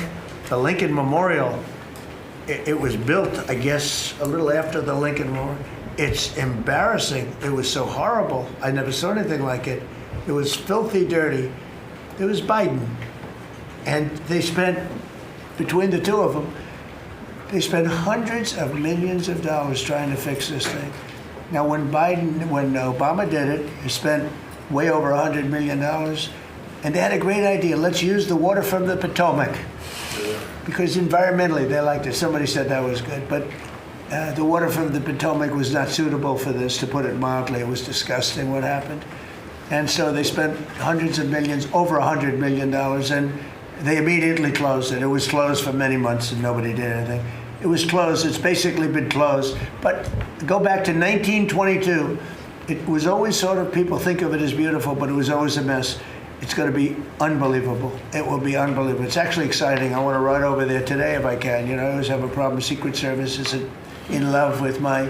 S1: the Lincoln Memorial, it was built, I guess, a little after the Lincoln Memorial. It's embarrassing. It was so horrible. I never saw anything like it. It was filthy dirty. It was Biden. And they spent, between the two of them, they spent hundreds of millions of dollars trying to fix this thing. Now, when Obama did it, he spent way over $100 million. And they had a great idea. Let's use the water from the Potomac. Because environmentally, they liked it. Somebody said that was good. But the water from the Potomac was not suitable for this, to put it mildly. It was disgusting what happened. And so they spent hundreds of millions, over $100 million, and they immediately closed it. It was closed for many months and nobody did anything. It was closed. It's basically been closed. But go back to 1922. It was always sort of, people think of it as beautiful, but it was always a mess. It's going to be unbelievable. It will be unbelievable. It's actually exciting. I want to ride over there today if I can. I always have a problem. Secret Service isn't in love with my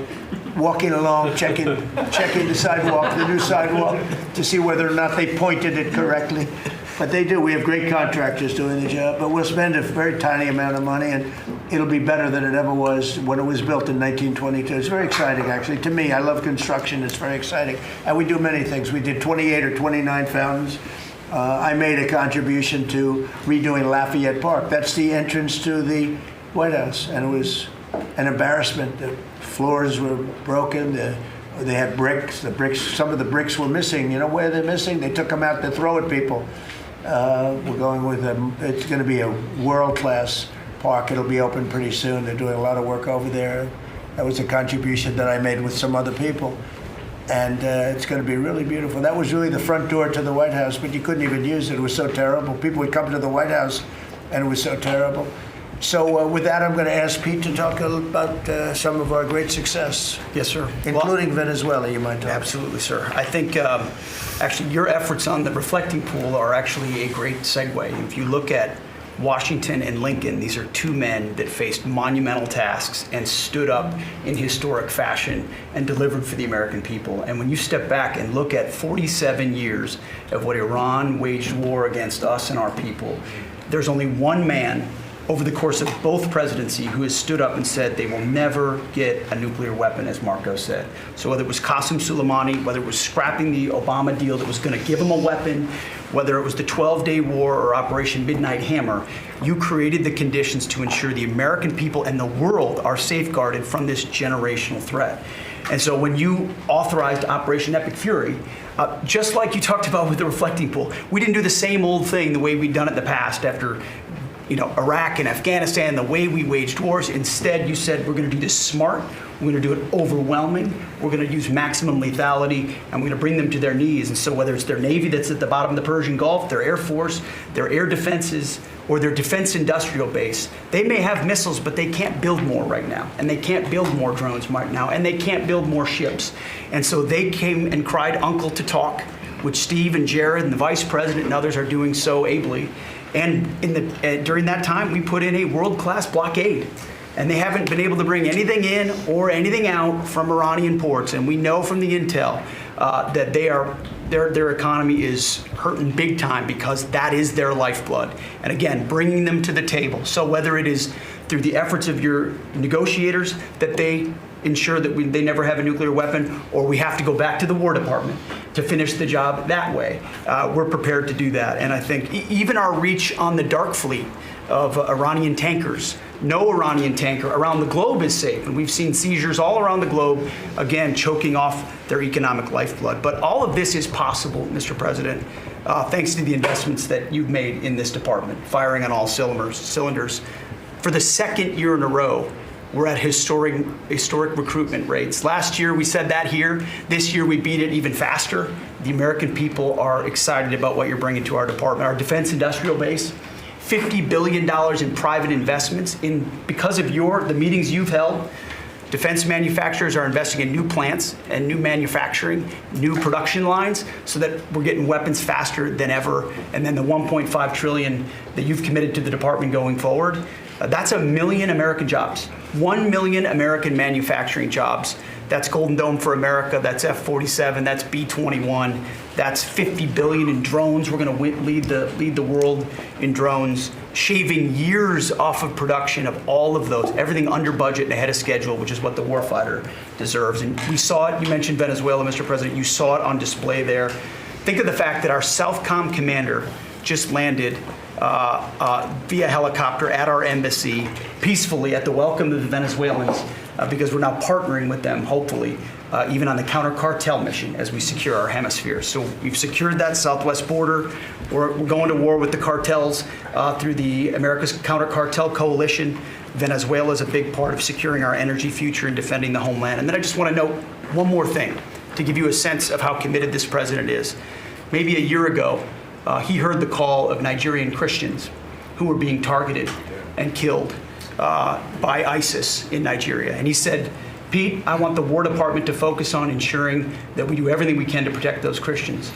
S1: walking along, checking the sidewalk, the new sidewalk, to see whether or not they pointed it correctly. But they do. We have great contractors doing the job. But we'll spend a very tiny amount of money, and it'll be better than it ever was when it was built in 1922. It's very exciting, actually. To me, I love construction. It's very exciting. And we do many things. We did 28 or 29 fountains. I made a contribution to redoing Lafayette Park. That's the entrance to the White House. And it was an embarrassment. The floors were broken. They had bricks. Some of the bricks were missing. You know where they're missing? They took them out to throw at people. We're going with them. It's going to be a world-class park. It'll be open pretty soon. They're doing a lot of work over there. That was a contribution that I made with some other people. And it's going to be really beautiful. That was really the front door to the White House, but you couldn't even use it. It was so terrible. People would come to the White House, and it was so terrible. So with that, I'm going to ask Pete to talk a little about some of our great success,
S7: Yes, sir.
S1: including Venezuela. You might talk.
S7: Absolutely, sir. I think actually your efforts on the reflecting pool are actually a great segue. If you look at Washington and Lincoln, these are two men that faced monumental tasks and stood up in historic fashion and delivered for the American people. And when you step back and look at 47 years of what Iran waged war against us and our people, there's only one man over the course of both presidency who has stood up and said they will never get a nuclear weapon, as Marco said. So whether it was Qasem Soleimani, whether it was scrapping the Obama deal that was going to give them a weapon, whether it was the 12-day war or Operation Midnight Hammer, you created the conditions to ensure the American people and the world are safeguarded from this generational threat. And so when you authorized Operation Epic Fury, just like you talked about with the reflecting pool, we didn't do the same old thing the way we'd done it in the past after Iraq and Afghanistan, the way we waged wars. Instead, you said, we're going to do this smart, we're going to do it overwhelming, we're going to use maximum lethality, and we're going to bring them to their knees. And so whether it's their Navy that's at the bottom of the Persian Gulf, their Air Force, their air defenses, or their defense industrial base, they may have missiles, but they can't build more right now. And they can't build more drones right now. And they can't build more ships. And so they came and cried uncle to talk, which Steve and Jared and the vice president and others are doing so ably. And during that time, we put in a world-class blockade. And they haven't been able to bring anything in or anything out from Iranian ports. And we know from the intel that their economy is hurting big time because that is their lifeblood. And again, bringing them to the table. So whether it is through the efforts of your negotiators that they ensure that they never have a nuclear weapon, or we have to go back to the War Department to finish the job that way, we're prepared to do that. And I think even our reach on the dark fleet of Iranian tankers, no Iranian tanker around the globe is safe. And we've seen seizures all around the globe, again, choking off their economic lifeblood. But all of this is possible, Mr. President, thanks to the investments that you've made in this department, firing on all cylinders. For the second year in a row, we're at historic recruitment rates. Last year, we said that here. This year, we beat it even faster. The American people are excited about what you're bringing to our department. Our defense industrial base, $50 billion in private investments. Because of the meetings you've held, defense manufacturers are investing in new plants and new manufacturing, new production lines, so that we're getting weapons faster than ever. And then the $1.5 trillion that you've committed to the department going forward, that's 1 million American jobs. 1 million American manufacturing jobs. That's Golden Dome for America, that's F-47, that's B-21, that's $50 billion in drones. We're going to lead the world in drones, shaving years off of production of all of those, everything under budget and ahead of schedule, which is what the warfighter deserves. And we saw it, you mentioned Venezuela, Mr. President, you saw it on display there. Think of the fact that our Southcom commander just landed via helicopter at our embassy peacefully at the welcome of the Venezuelans because we're now partnering with them, hopefully, even on the counter-cartel mission as we secure our hemisphere. So we've secured that southwest border. We're going to war with the cartels through the America's Counter-Cartel Coalition. Venezuela is a big part of securing our energy future and defending the homeland. And then I just want to note one more thing to give you a sense of how committed this president is. Maybe a year ago, he heard the call of Nigerian Christians who were being targeted and killed by ISIS in Nigeria. And he said, Pete, I want the War Department to focus on ensuring that we do everything we can to protect those Christians.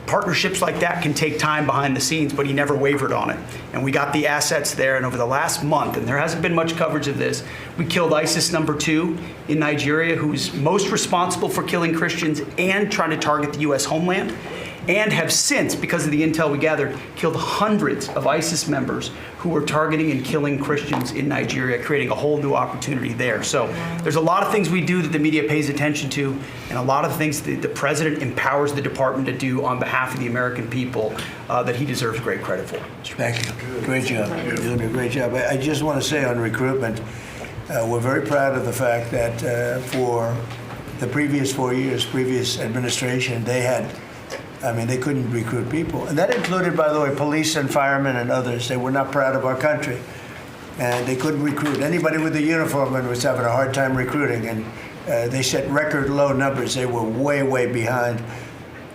S7: Partnerships like that can take time behind the scenes, but he never wavered on it. And we got the assets there, and over the last month, and there hasn't been much coverage of this, we killed ISIS #2 in Nigeria, who's most responsible for killing Christians and trying to target the U.S. homeland, and have since, because of the intel we gathered, killed hundreds of ISIS members who were targeting and killing Christians in Nigeria, creating a whole new opportunity there. So there's a lot of things we do that the media pays attention to, and a lot of things that the president empowers the department to do on behalf of the American people that he deserves great credit for.
S1: Thank you. Great job. You're doing a great job. I just want to say on recruitment, we're very proud of the fact that for the previous 4 years, previous administration, they couldn't recruit people. And that included, by the way, police and firemen and others. They were not proud of our country. And they couldn't recruit. Anybody with a uniform was having a hard time recruiting. And they set record low numbers. They were way, way behind.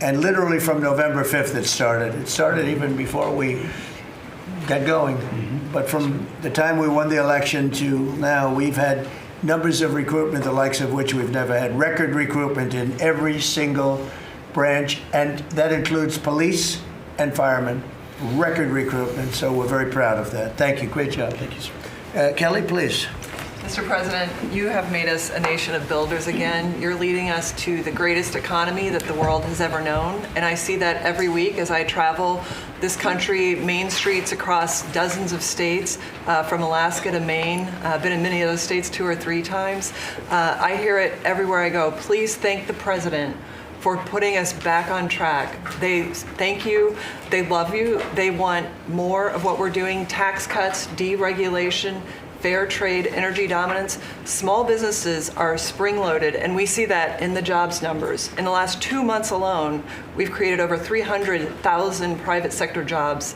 S1: And literally from November 5th it started. It started even before we got going. But from the time we won the election to now, we've had numbers of recruitment, the likes of which we've never had. Record recruitment in every single branch, and that includes police and firemen. Record recruitment, so we're very proud of that. Thank you. Great job. Thank you, sir. Kelly, please.
S8: Mr. President, you have made us a nation of builders again. You're leading us to the greatest economy that the world has ever known. And I see that every week as I travel this country, main streets across dozens of states, from Alaska to Maine. I've been in many of those states 2 or 3 times. I hear it everywhere I go. Please thank the president for putting us back on track. They thank you, they love you, they want more of what we're doing, tax cuts, deregulation, fair trade, energy dominance. Small businesses are spring-loaded, and we see that in the jobs numbers. In the last 2 months alone, we've created over 300,000 private sector jobs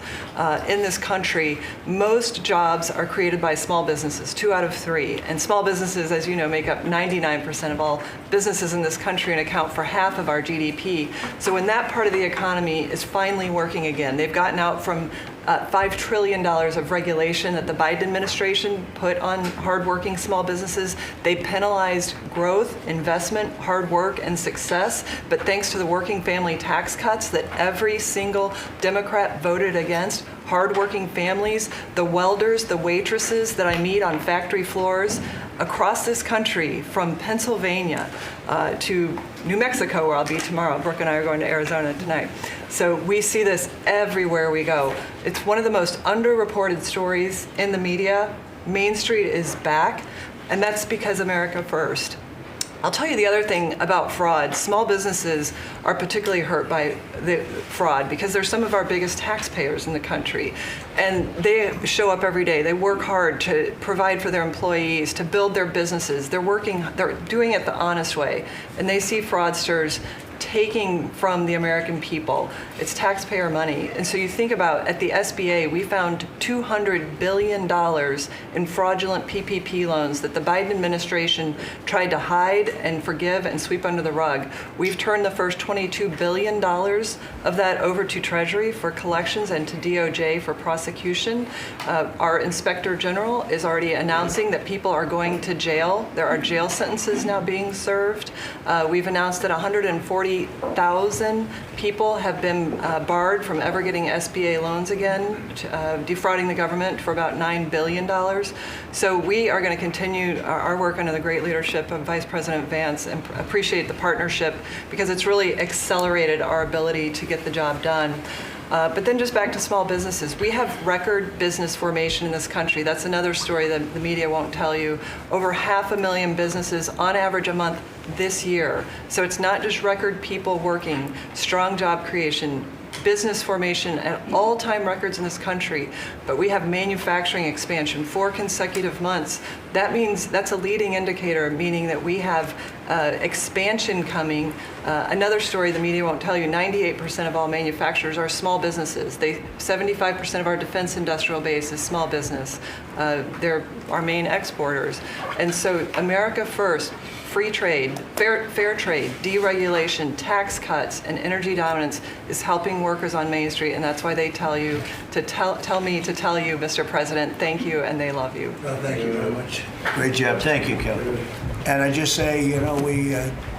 S8: in this country. Most jobs are created by small businesses, 2 out of 3. And small businesses, as you know, make up 99% of all businesses in this country and account for half of our GDP. So when that part of the economy is finally working again, they've gotten out from $5 trillion of regulation that the Biden administration put on hardworking small businesses. They penalized growth, investment, hard work, and success. But thanks to the working family tax cuts that every single Democrat voted against, hardworking families, the welders, the waitresses that I meet on factory floors across this country, from Pennsylvania to New Mexico, where I'll be tomorrow. Brooke and I are going to Arizona tonight. So we see this everywhere we go. It's one of the most underreported stories in the media. Main Street is back, and that's because America first. I'll tell you the other thing about fraud. Small businesses are particularly hurt by the fraud because they're some of our biggest taxpayers in the country. And they show up every day. They work hard to provide for their employees, to build their businesses. They're doing it the honest way. And they see fraudsters taking from the American people. It's taxpayer money. And so you think about, at the SBA, we found $200 billion in fraudulent PPP loans that the Biden administration tried to hide and forgive and sweep under the rug. We've turned the first $22 billion of that over to Treasury for collections and to DOJ for prosecution. Our Inspector General is already announcing that people are going to jail. There are jail sentences now being served. We've announced that 140,000 people have been barred from ever getting SBA loans again, defrauding the government for about $9 billion. So we are going to continue our work under the great leadership of Vice President Vance and appreciate the partnership because it's really accelerated our ability to get the job done. But then just back to small businesses. We have record business formation in this country. That's another story that the media won't tell you. Over 500,000 businesses on average a month this year. So it's not just record people working, strong job creation, business formation at all-time records in this country, but we have manufacturing expansion 4 consecutive months. That means that's a leading indicator, meaning that we have expansion coming. Another story the media won't tell you, 98% of all manufacturers are small businesses. 75% of our defense industrial base is small business. They're our main exporters. And so America first, free trade, fair trade, deregulation, tax cuts, and energy dominance is helping workers on Main Street, and that's why they tell you to tell me to tell you, Mr. President, thank you, and they love you.
S1: Well, thank you very much. Great job. Thank you, Kelly. And I just say, we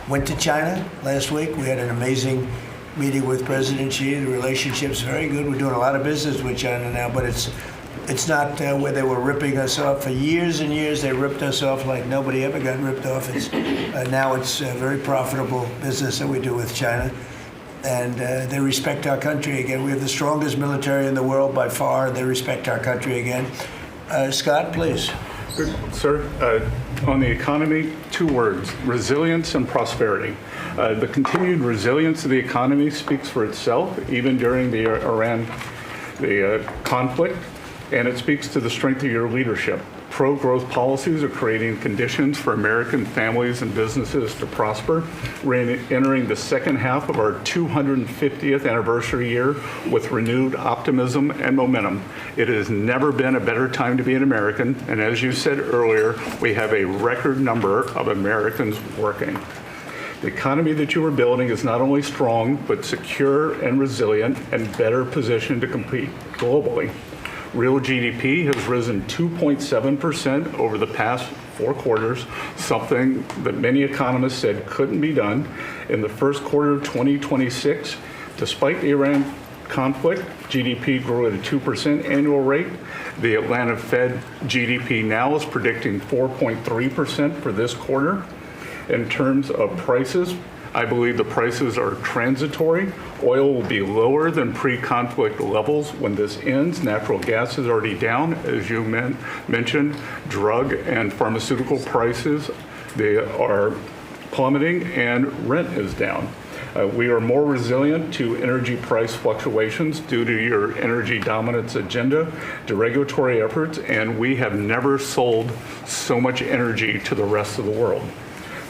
S1: went to China last week. We had an amazing meeting with President Xi. The relationship's very good. We're doing a lot of business with China now, but it's not where they were ripping us off. For years and years, they ripped us off like nobody ever got ripped off. Now it's a very profitable business that we do with China. And they respect our country again. We have the strongest military in the world by far. They respect our country again. Scott, please.
S9: Sir, on the economy, 2 words, resilience and prosperity. The continued resilience of the economy speaks for itself, even during the Iran conflict, and it speaks to the strength of your leadership. Pro-growth policies are creating conditions for American families and businesses to prosper. We're entering the second half of our 250th anniversary year with renewed optimism and momentum. It has never been a better time to be an American, and as you said earlier, we have a record number of Americans working. The economy that you are building is not only strong, but secure and resilient and better positioned to compete globally. Real GDP has risen 2.7% over the past 4 quarters, something that many economists said couldn't be done. In the first quarter of 2026, despite the Iran conflict, GDP grew at a 2% annual rate. The Atlanta Fed GDP now is predicting 4.3% for this quarter. In terms of prices, I believe the prices are transitory. Oil will be lower than pre-conflict levels when this ends. Natural gas is already down, as you mentioned. Drug and pharmaceutical prices, they are plummeting, and rent is down. We are more resilient to energy price fluctuations due to your energy dominance agenda, to regulatory efforts, and we have never sold so much energy to the rest of the world.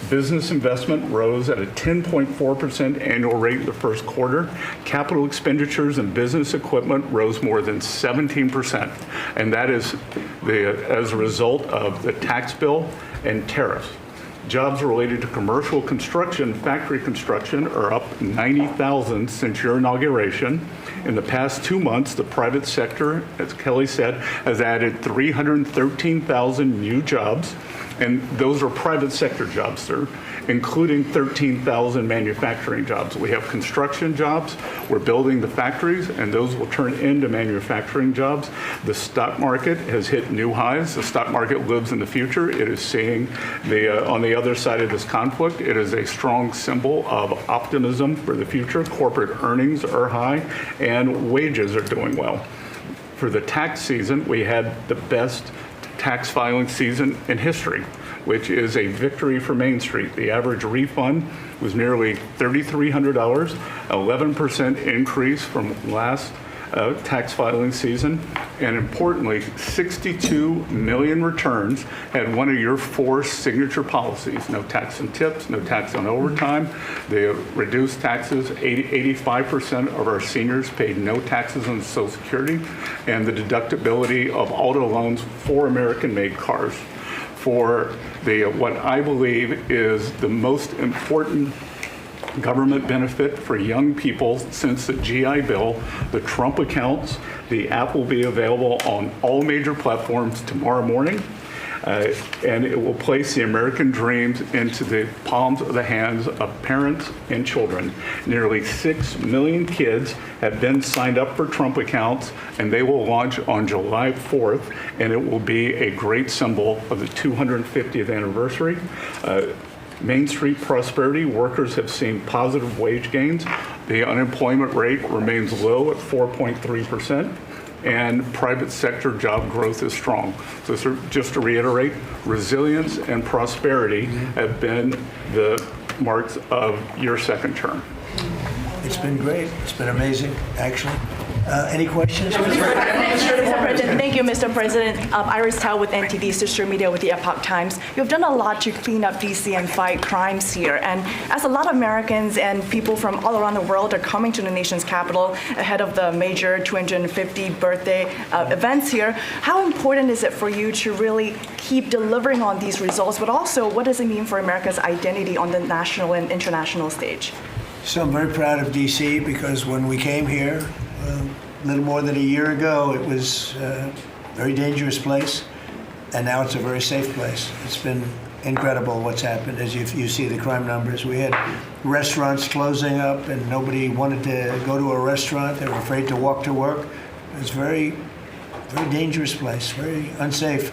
S9: Business investment rose at a 10.4% annual rate in the first quarter. Capital expenditures and business equipment rose more than 17%, and that is as a result of the tax bill and tariffs. Jobs related to commercial construction, factory construction, are up 90,000 since your inauguration. In the past 2 months, the private sector, as Kelly said, has added 313,000 new jobs. And those are private sector jobs, sir, including 13,000 manufacturing jobs. We have construction jobs. We're building the factories, and those will turn into manufacturing jobs. The stock market has hit new highs. The stock market lives in the future. It is seeing on the other side of this conflict, it is a strong symbol of optimism for the future. Corporate earnings are high, and wages are doing well. For the tax season, we had the best tax filing season in history, which is a victory for Main Street. The average refund was nearly $3,300, 11% increase from last tax filing season. And importantly, 62 million returns had one of your 4 signature policies: no tax on tips, no tax on overtime. They reduced taxes. 85% of our seniors paid no taxes on Social Security, and the deductibility of auto loans for American-made cars. For what I believe is the most important government benefit for young people since the GI Bill, the Trump accounts. The app will be available on all major platforms tomorrow morning, and it will place the American dreams into the palms of the hands of parents and children. Nearly 6 million kids have been signed up for Trump accounts, and they will launch on July 4th, and it will be a great symbol of the 250th anniversary. Main Street prosperity, workers have seen positive wage gains. The unemployment rate remains low at 4.3%, and private sector job growth is strong. So just to reiterate, resilience and prosperity have been the marks of your second term.
S1: It's been great. It's been amazing, actually. Any questions?
S10: Mr. President, thank you, Mr. President. Iris Tao with NTV Sister Media with the Epoch Times. You've done a lot to clean up DC and fight crimes here. And as a lot of Americans and people from all around the world are coming to the nation's capital ahead of the major 250th birthday events here, how important is it for you to really keep delivering on these results? But also, what does it mean for America's identity on the national and international stage?
S1: So I'm very proud of DC because when we came here, a little more than a year ago, it was a very dangerous place, and now it's a very safe place. It's been incredible what's happened. As you see the crime numbers, we had restaurants closing up, and nobody wanted to go to a restaurant. They were afraid to walk to work. It was a very, very dangerous place, very unsafe,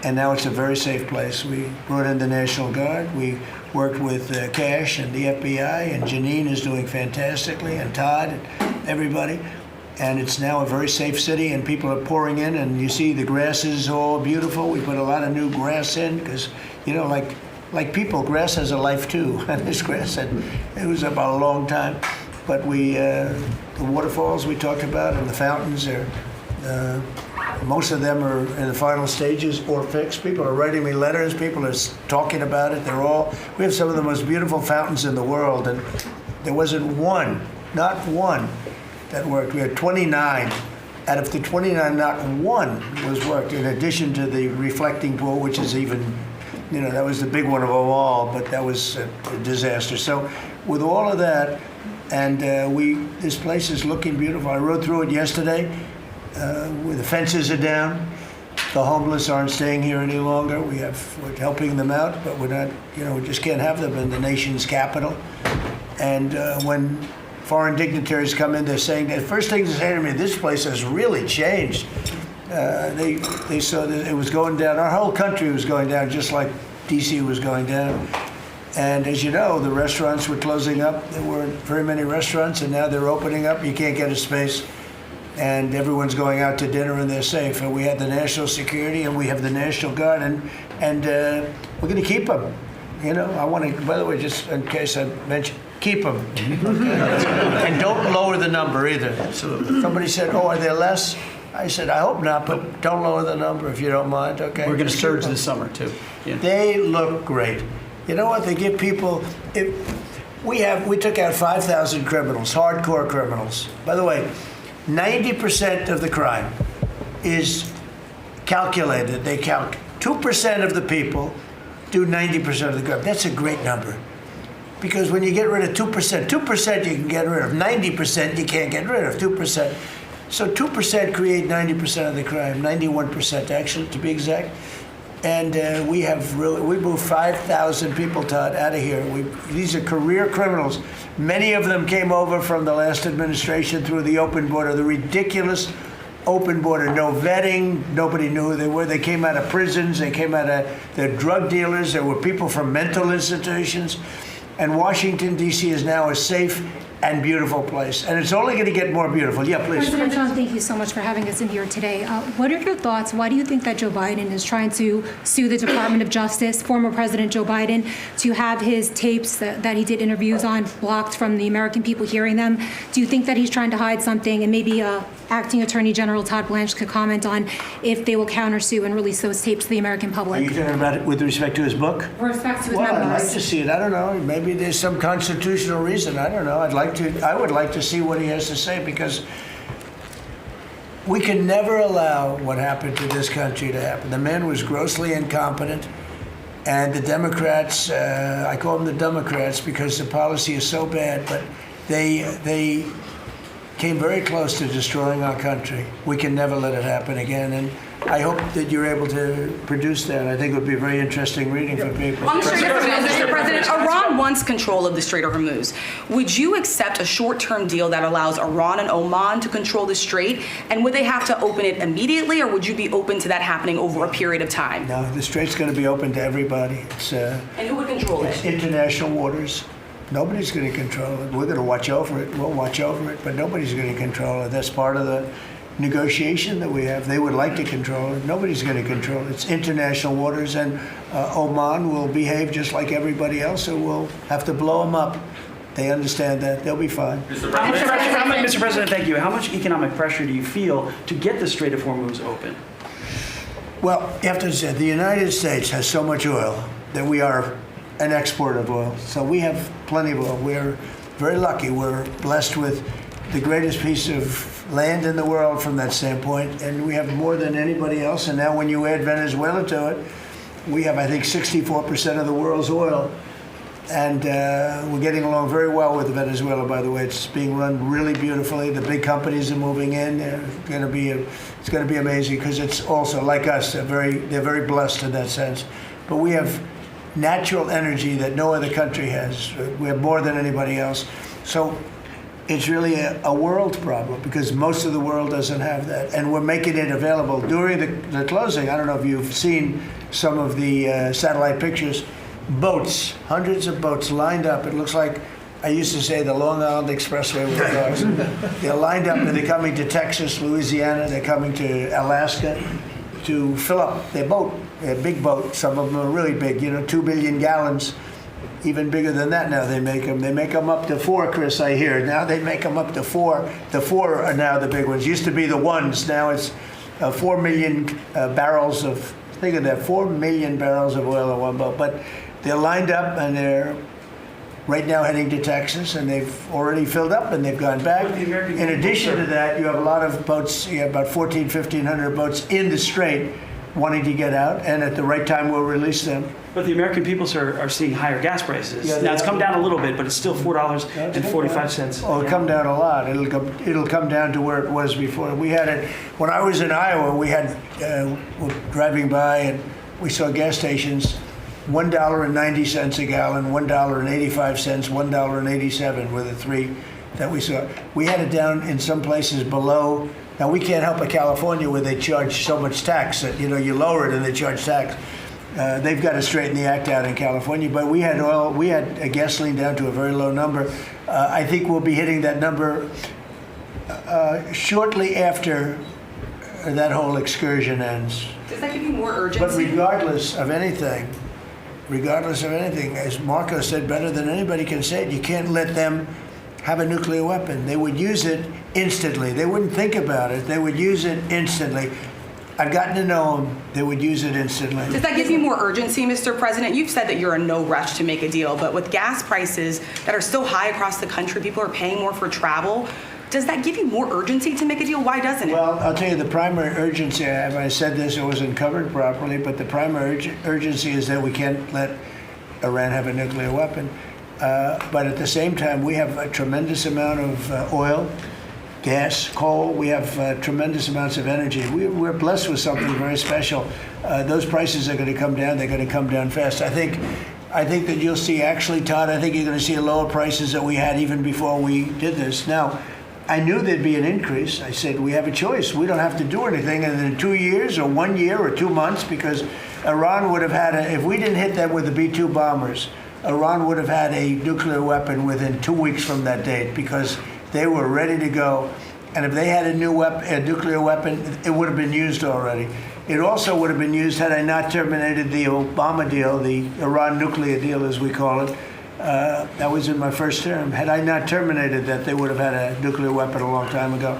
S1: and now it's a very safe place. We brought in the National Guard. We worked with Cash and the FBI, and Janine is doing fantastically, and Todd, and everybody. And it's now a very safe city, and people are pouring in, and you see the grass is all beautiful. We put a lot of new grass in because, you know, like people, grass has a life too. And this grass, it was about a long time. But the waterfalls we talked about and the fountains are, most of them are in the final stages or fixed. People are writing me letters. People are talking about it. We have some of the most beautiful fountains in the world, and there wasn't one, not one, that worked. We had 29. Out of the 29, not one was worked, in addition to the reflecting pool, which is even, you know, that was the big one of them all, but that was a disaster. So with all of that, and this place is looking beautiful. I rode through it yesterday, where the fences are down. The homeless aren't staying here any longer. We're helping them out, but we're not, we just can't have them in the nation's capital. And when foreign dignitaries come in, they're saying, the first thing they say to me, this place has really changed. They saw that it was going down. Our whole country was going down, just like D.C. was going down. And as you know, the restaurants were closing up. There weren't very many restaurants, and now they're opening up. You can't get a space. And everyone's going out to dinner and they're safe. And we have the national security and we have the National Guard, and we're going to keep them. I want to, by the way, just in case I mentioned, keep them. And don't lower the number either. Absolutely. Somebody said, oh, are there less? I said, I hope not, but don't lower the number if you don't mind, okay?
S7: We're going to surge this summer, too. Yeah.
S1: They look great. You know what? They give people... We took out 5,000 criminals, hardcore criminals. By the way, 90% of the crime is calculated. They count 2% of the people do 90% of the crime. That's a great number. Because when you get rid of 2%, 2% you can get rid of. 90% you can't get rid of, 2%. So 2% create 90% of the crime, 91% actually, to be exact. And we moved 5,000 people, Todd, out of here. These are career criminals. Many of them came over from the last administration through the open border, the ridiculous open border, no vetting, nobody knew who they were. They came out of prisons, they're drug dealers, there were people from mental institutions. And Washington, D.C. is now a safe and beautiful place. And it's only going to get more beautiful. Yeah, please.
S11: President Trump, thank you so much for having us in here today. What are your thoughts? Why do you think that Joe Biden is trying to sue the Department of Justice, former President Joe Biden, to have his tapes that he did interviews on blocked from the American people hearing them? Do you think that he's trying to hide something? And maybe Acting Attorney General Todd Blanche could comment on if they will countersue and release those tapes to the American public.
S1: Are you talking about it with respect to his book?
S11: With respect to his
S1: memoirs.
S11: memoirs.
S1: I'd like to see it. I don't know. Maybe there's some constitutional reason. I don't know. I would like to see what he has to say, because we can never allow what happened to this country to happen. The man was grossly incompetent, and the Democrats, I call them the Democrats because the policy is so bad, but they came very close to destroying our country. We can never let it happen again, and I hope that you're able to produce that. I think it would be a very interesting reading for people.
S12: On the Strait of Hormuz, Mr. President, Iran wants control of the Strait of Hormuz. Would you accept a short-term deal that allows Iran and Oman to control the strait? And would they have to open it immediately, or would you be open to that happening over a period of time?
S1: No, the strait's going to be open to everybody.
S12: And who would control it?
S1: It's international waters. Nobody's going to control it. We're going to watch over it. We'll watch over it, but nobody's going to control it. That's part of the negotiation that we have. They would like to control it. Nobody's going to control it. It's international waters, and Oman will behave just like everybody else, so we'll have to blow them up. They understand that. They'll be fine.
S7: Mr. President, thank you. How much economic pressure do you feel to get the Strait of Hormuz open?
S1: Well, you have to say, the United States has so much oil that we are an exporter of oil. So we have plenty of oil. We're very lucky. We're blessed with the greatest piece of land in the world from that standpoint, and we have more than anybody else. And now when you add Venezuela to it, we have, I think, 64% of the world's oil. And we're getting along very well with Venezuela, by the way. It's being run really beautifully. The big companies are moving in. It's going to be amazing, because it's also, like us, they're very blessed in that sense. But we have natural energy that no other country has. We have more than anybody else. So it's really a world problem, because most of the world doesn't have that. And we're making it available. During the closing, I don't know if you've seen some of the satellite pictures, boats, hundreds of boats lined up. It looks like, I used to say, the Long Island Expressway with cars. They're lined up, and they're coming to Texas, Louisiana, they're coming to Alaska to fill up their boat. They're big boat. Some of them are really big, 2 billion gallons. Even bigger than that now they make them. They make them up to 4, Chris, I hear. Now they make them up to 4. The 4 are now the big ones. Used to be the 1s. Now it's 4 million barrels of, think of that, 4 million barrels of oil in one boat. But they're lined up, and they're right now heading to Texas, and they've already filled up, and they've gone back. In addition to that, you have a lot of boats. You have about 1,400, 1,500 boats in the strait wanting to get out, and at the right time we'll release them.
S13: But the American people, sir, are seeing higher gas prices.
S1: Yeah,
S13: Now, it's
S1: they
S13: come
S1: are.
S13: down a little bit, but it's still $4.45.
S1: Oh, it'll come down a lot. It'll come down to where it was before. We had it when I was in Iowa. We had we're driving by and we saw gas stations, $1.90 a gallon, $1.85, $1.87 were the three that we saw. We had it down in some places below. Now we can't help but California where they charge so much tax that you lower it and they charge tax. They've got to straighten the act out in California, but we had gasoline down to a very low number. I think we'll be hitting that number shortly after that whole excursion ends.
S12: Does that give you more urgency?
S1: But regardless of anything, as Marco said better than anybody can say it, you can't let them have a nuclear weapon. They would use it instantly. They wouldn't think about it. They would use it instantly. I've gotten to know them. They would use it instantly.
S12: Does that give you more urgency, Mr. President? You've said that you're in no rush to make a deal, but with gas prices that are still high across the country, people are paying more for travel. Does that give you more urgency to make a deal? Why doesn't it?
S1: Well, I'll tell you the primary urgency, if I said this, it wasn't covered properly, but the primary urgency is that we can't let Iran have a nuclear weapon. But at the same time, we have a tremendous amount of oil, gas, coal. We have tremendous amounts of energy. We're blessed with something very special. Those prices are going to come down. They're going to come down fast. I think that you'll see, actually, Todd, I think you're going to see lower prices that we had even before we did this. Now, I knew there'd be an increase. I said, we have a choice. We don't have to do anything. And in 2 years or 1 year or 2 months, because Iran would have had, if we didn't hit them with the B-2 bombers, Iran would have had a nuclear weapon within 2 weeks from that date because they were ready to go. And if they had a nuclear weapon, it would have been used already. It also would have been used had I not terminated the Obama deal, the Iran nuclear deal, as we call it. That was in my first term. Had I not terminated that, they would have had a nuclear weapon a long time ago.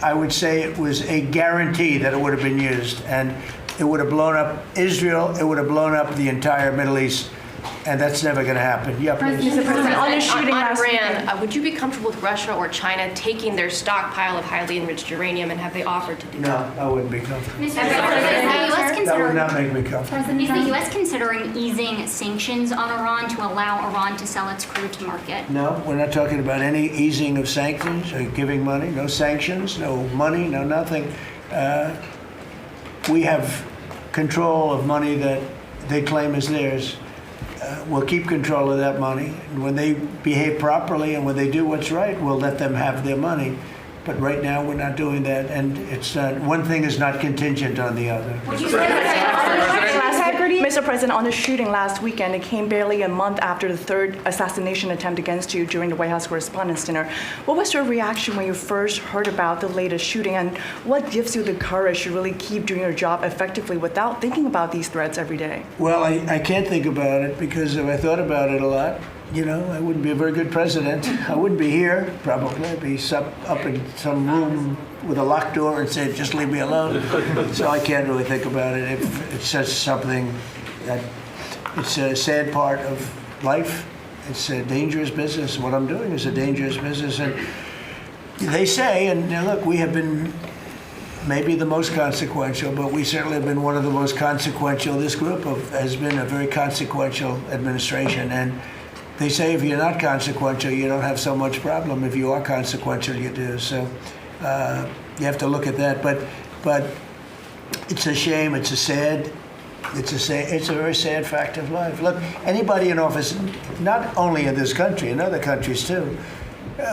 S1: I would say it was a guarantee that it would have been used. And it would have blown up Israel. It would have blown up the entire Middle East. And that's never going to happen. Yeah, please.
S10: Mr. President, on the shooting
S14: on
S10: last
S14: Iran,
S10: weekend.
S14: would you be comfortable with Russia or China taking their stockpile of highly enriched uranium, and have they offered to do that?
S1: No, I wouldn't be comfortable.
S15: Mr. President,
S1: That would not make me comfortable.
S15: is the U.S. considering easing sanctions on Iran to allow Iran to sell its crude to market?
S1: No, we're not talking about any easing of sanctions or giving money. No sanctions, no money, no nothing. We have control of money that they claim is theirs. We'll keep control of that money. And when they behave properly and when they do what's right, we'll let them have their money. But right now, we're not doing that. And it's not, one thing is not contingent on the other.
S10: Mr. President, on the shooting last weekend, it came barely a month after the third assassination attempt against you during the White House Correspondents' Dinner. What was your reaction when you first heard about the latest shooting, and what gives you the courage to really keep doing your job effectively without thinking about these threats every day?
S1: Well, I can't think about it because if I thought about it a lot, I wouldn't be a very good president. I wouldn't be here, probably. I'd be up in some room with a locked door and say, just leave me alone. So I can't really think about it. If it's just something that it's a sad part of life. It's a dangerous business. What I'm doing is a dangerous business. And they say, and look, we have been maybe the most consequential, but we certainly have been one of the most consequential. This group has been a very consequential administration. And they say if you're not consequential, you don't have so much problem. If you are consequential, you do. So you have to look at that. But it's a shame. It's a very sad fact of life. Look, anybody in office, not only in this country, in other countries too,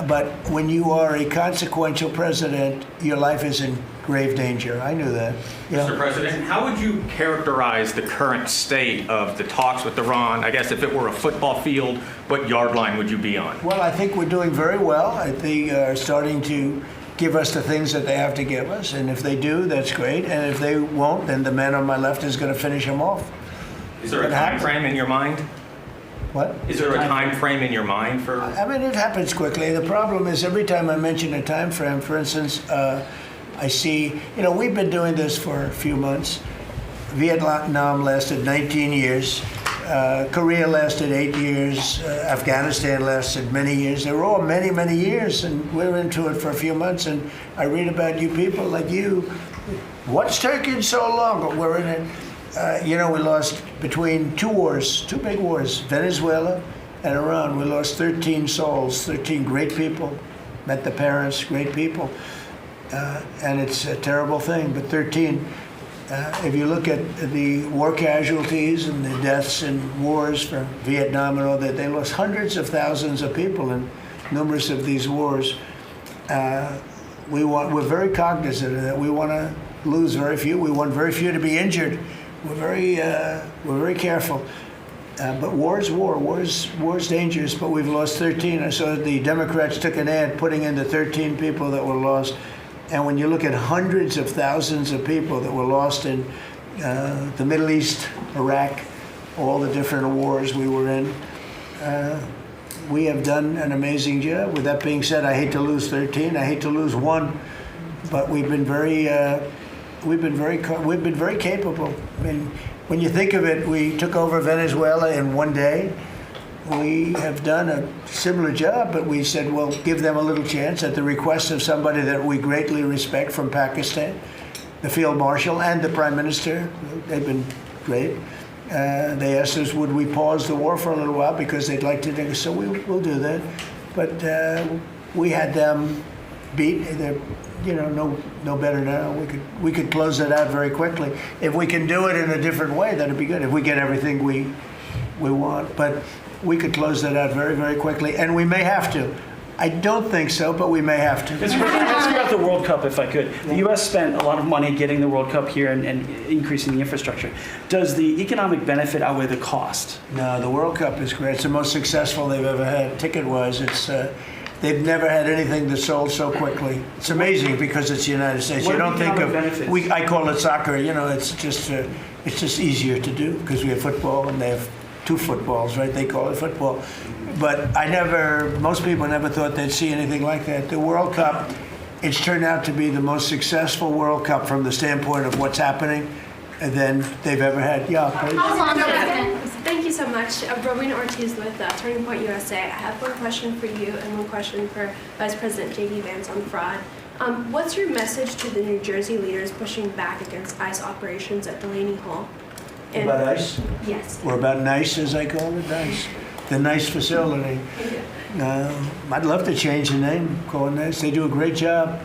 S1: but when you are a consequential president, your life is in grave danger. I knew that. Yeah.
S16: Mr. President, how would you characterize the current state of the talks with Iran? I guess if it were a football field, what yard line would you be on?
S1: Well, I think we're doing very well. They are starting to give us the things that they have to give us. And if they do, that's great. And if they won't, then the man on my left is going to finish them off.
S16: Is there a time frame in your mind?
S1: What?
S16: Is there a time frame in your mind for?
S1: I mean, it happens quickly. The problem is every time I mention a time frame, for instance, I see, we've been doing this for a few months. Vietnam lasted 19 years. Korea lasted 8 years. Afghanistan lasted many years. They were all many, many years, and we're into it for a few months. And I read about you people like you what's taking so long? But we're in it. We lost between two big wars, Venezuela and Iran. We lost 13 souls, 13 great people. Met the parents, great people. And it's a terrible thing, but 13, if you look at the war casualties and the deaths in wars from Vietnam and all that, they lost hundreds of thousands of people in numerous of these wars. We're very cognizant of that. We want to lose very few. We want very few to be injured. We're very careful. But war is war. War is dangerous, but we've lost 13. I saw the Democrats took an ad putting in the 13 people that were lost. And when you look at hundreds of thousands of people that were lost in the Middle East, Iraq, all the different wars we were in, we have done an amazing job. With that being said, I hate to lose 13. I hate to lose one, but we've been very capable. I mean, when you think of it, we took over Venezuela in one day. We have done a similar job, but we said, well, give them a little chance at the request of somebody that we greatly respect from Pakistan, the Field Marshal and the Prime Minister. They've been great. They asked us, would we pause the war for a little while because they'd like to, so we'll do that. But we had them beat. They're, no better now. We could close it out very quickly. If we can do it in a different way, that'd be good. If we get everything we want, but we could close that out very, very quickly, and we may have to. I don't think so, but we may have to.
S13: Mr. President, let's about the World Cup, if I could. The U.S. spent a lot of money getting the World Cup here and increasing the infrastructure. Does the economic benefit outweigh the cost?
S1: No, the World Cup is great. It's the most successful they've ever had, ticket-wise. They've never had anything that sold so quickly. It's amazing because it's the United States. You don't think of I call it soccer. It's just easier to do because we have football and they have two footballs, right? They call it football. But most people never thought they'd see anything like that. The World Cup, it's turned out to be the most successful World Cup from the standpoint of what's happening than they've ever had. Yeah, please.
S17: Thank you so much. Rowena Ortiz with Turning Point USA. I have one question for you and one question for Vice President J.D. Vance on fraud. What's your message to the New Jersey leaders pushing back against ICE operations at Delaney Hall?
S1: About ICE?
S17: Yes.
S1: Or about NICE, as I call it, NICE. The NICE facility. I'd love to change the name, call it NICE. They do a great job,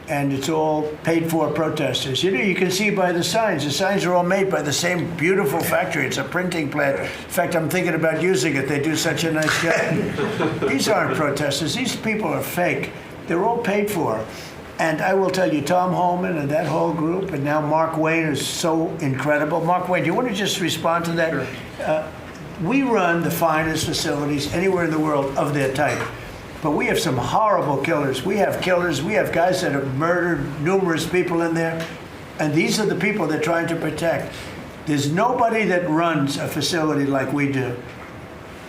S1: and it's all paid for protesters. You can see by the signs. The signs are all made by the same beautiful factory. It's a printing plant. In fact, I'm thinking about using it. They do such a nice job. These aren't protesters. These people are fake. They're all paid for. And I will tell you, Tom Holman and that whole group, and now Mark Wayne is so incredible. Mark Wayne, do you want to just respond to that? Sure. We run the finest facilities anywhere in the world of their type. But we have some horrible killers. We have guys that have murdered numerous people in there. And these are the people they're trying to protect. There's nobody that runs a facility like we do.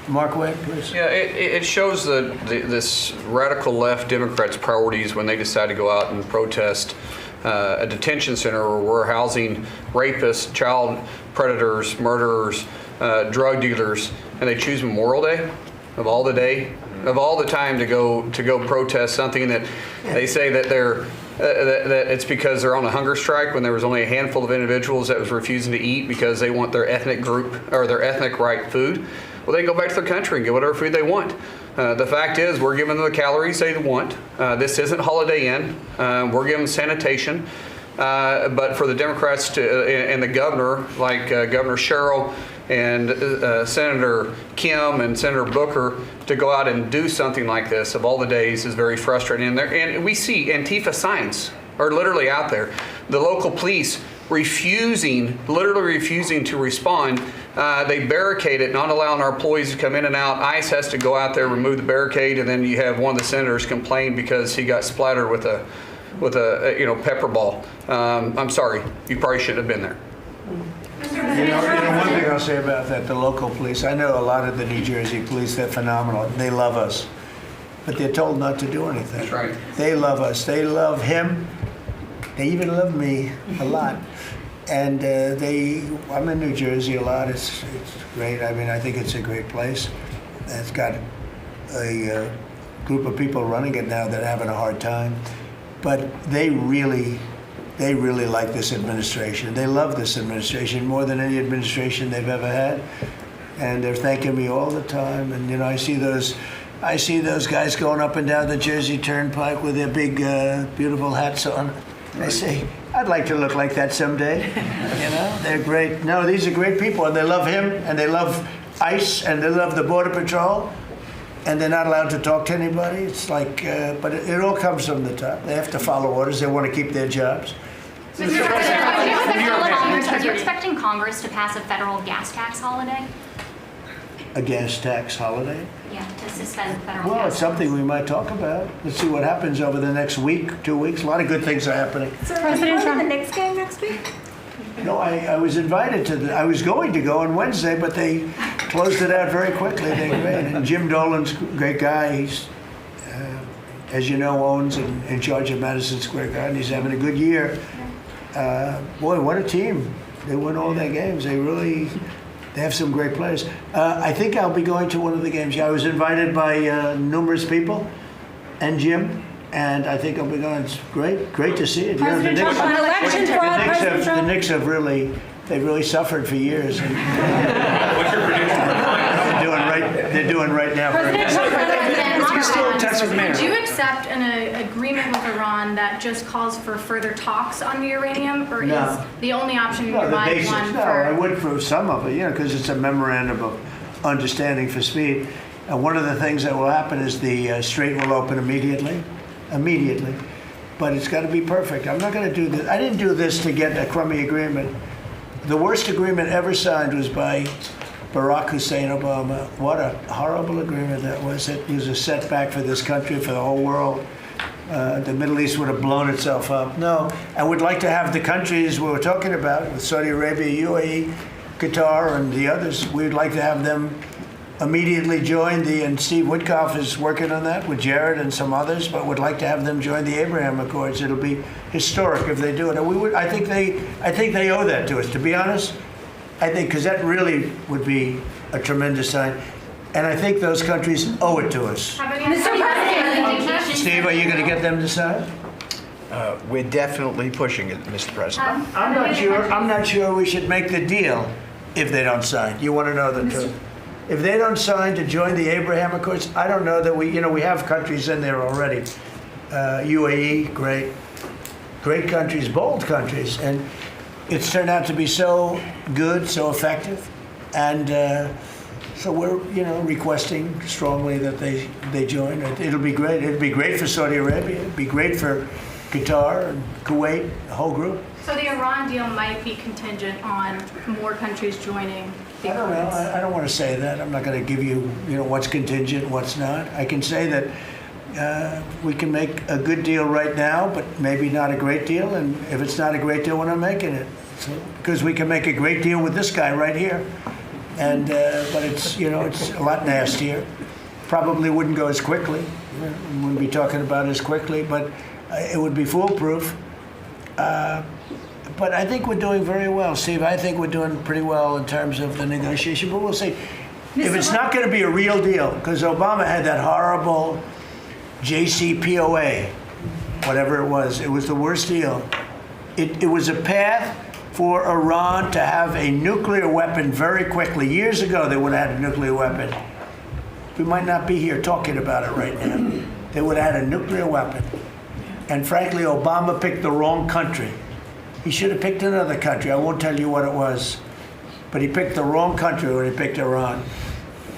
S1: Mark Wade, please.
S18: Yeah, it shows this radical left Democrats' priorities when they decide to go out and protest a detention center where we're housing rapists, child predators, murderers, drug dealers, and they choose Memorial Day of all the time to go protest something that they say that that it's because they're on a hunger strike when there was only a handful of individuals that was refusing to eat because they want their ethnic group or their ethnic right food. Well, they can go back to their country and get whatever food they want. The fact is, we're giving them the calories they want. This isn't Holiday Inn. We're giving sanitation. But for the Democrats and the governor, like Governor Sherrill and Senator Kim and Senator Booker, to go out and do something like this of all the days is very frustrating. And we see Antifa signs are literally out there. The local police literally refusing to respond. They barricade it, not allowing our employees to come in and out. ICE has to go out there, remove the barricade, and then you have one of the senators complain because he got splattered with a pepper ball. I'm sorry, you probably shouldn't have been there.
S1: One thing I'll say about that, the local police, I know a lot of the New Jersey police, they're phenomenal. They love us, but they're told not to do anything.
S18: That's right.
S1: They love us. They love him. They even love me a lot. And I'm in New Jersey a lot. It's great. I mean, I think it's a great place. It's got a group of people running it now that are having a hard time. But they really they really like this administration. They love this administration more than any administration they've ever had. And they're thanking me all the time. And, you know, I see those guys going up and down the Jersey Turnpike with their big, beautiful hats on. I say, I'd like to look like that someday. You know, they're great. No, these are great people, and they love him, and they love ICE, and they love the Border Patrol, and they're not allowed to talk to anybody. It's like, but it all comes from the top. They have to follow orders. They want to keep their jobs.
S15: Mr. President, are you expecting Congress to pass a federal gas tax holiday?
S1: A gas tax holiday?
S15: Yeah, to suspend federal
S1: Well,
S15: gas
S1: it's something we might talk about. Let's see what happens over the next week, 2 weeks. A lot of good things are happening.
S17: So are you going to the Knicks game next week?
S1: No, I was invited to I was going to go on Wednesday, but they closed it out very quickly. They're great. And Jim Dolan's a great guy. He's, as you know, owns and in charge of Madison Square Garden. He's having a good year. Boy, what a team. They win all their games. They have some great players. I think I'll be going to one of the games. Yeah, I was invited by numerous people and Jim, and I think I'll be going. It's great to see it.
S11: President Trump, on election fraud, President Trump.
S1: The Knicks have really suffered for years. And
S16: What's your prediction?
S1: they're doing right now.
S11: President Trump,
S19: Would you accept an agreement with Iran that just calls for further talks on the uranium, or
S1: No.
S19: is the only option in
S1: No,
S19: your
S1: the
S19: mind
S1: basics.
S19: one
S1: No,
S19: for?
S1: I would for some of it, because it's a memorandum of understanding for speed. And one of the things that will happen is the strait will open immediately. But it's got to be perfect. I'm not going to do this. I didn't do this to get a crummy agreement. The worst agreement ever signed was by Barack Hussein Obama. What a horrible agreement that was. It was a setback for this country, for the whole world. The Middle East would have blown itself up. No, I would like to have the countries we were talking about, with Saudi Arabia, UAE, Qatar, and the others, we'd like to have them immediately join and Steve Witkoff is working on that with Jared and some others, but would like to have them join the Abraham Accords. It'll be historic if they do it. And I think they owe that to us, to be honest. I think, because that really would be a tremendous sign. And I think those countries owe it to us.
S19: Mr. President,
S1: Steve, are you going to get them to sign?
S20: We're definitely pushing it, Mr. President.
S1: I'm not sure we should make the deal if they don't sign. You want to know the truth? If they don't sign to join the Abraham Accords, I don't know that we have countries in there already. UAE, great countries, bold countries, and it's turned out to be so good, so effective, and so we're requesting strongly that they join. It'll be great. It'll be great for Saudi Arabia. It'll be great for Qatar and Kuwait, the whole group.
S19: so the Iran deal might be contingent on more countries joining the
S1: I don't know.
S19: accords.
S1: I don't want to say that. I'm not going to give you, what's contingent, what's not. I can say that we can make a good deal right now, but maybe not a great deal. And if it's not a great deal, we're not making it. So, because we can make a great deal with this guy right here, and but it's it's a lot nastier. Probably wouldn't go as quickly. We wouldn't be talking about it as quickly, but it would be foolproof. But I think we're doing very well, Steve. I think we're doing pretty well in terms of the negotiation, but we'll see. If it's not going to be a real deal, because Obama had that horrible JCPOA, whatever it was the worst deal. It was a path for Iran to have a nuclear weapon very quickly. Years ago, they would have had a nuclear weapon. We might not be here talking about it right now. They would have had a nuclear weapon. And frankly, Obama picked the wrong country. He should have picked another country. I won't tell you what it was. But he picked the wrong country when he picked Iran.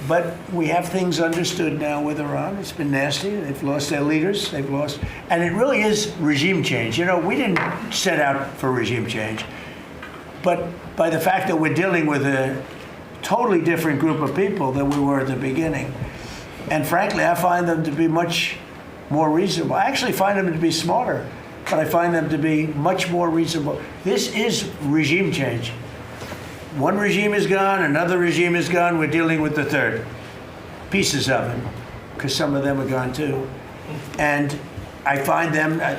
S1: But we have things understood now with Iran. It's been nasty. They've lost their leaders. They've lost. And it really is regime change. We didn't set out for regime change. But by the fact that we're dealing with a totally different group of people than we were at the beginning. And frankly, I find them to be much more reasonable. I actually find them to be smarter, but I find them to be much more reasonable. This is regime change. One regime is gone, another regime is gone, we're dealing with the third. Pieces of it, because some of them are gone too. And I find them, I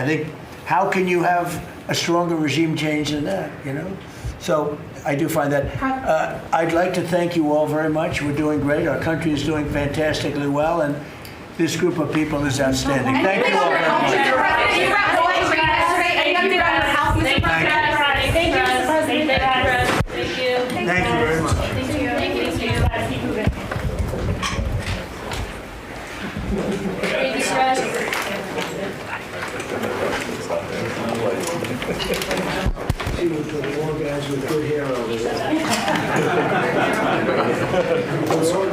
S1: think, how can you have a stronger regime change than that, So I do find that. I'd like to thank you all very much. We're doing great. Our country is doing fantastically well, and this group of people is outstanding. Thank you all very much.
S12: update on your health, Mr. President.
S19: Thank you, Mr. President. Thank you.
S1: Thank you very much.
S19: Thank you. Thank you. Thank you, Stress.
S1: See what the more guys with good hair over there.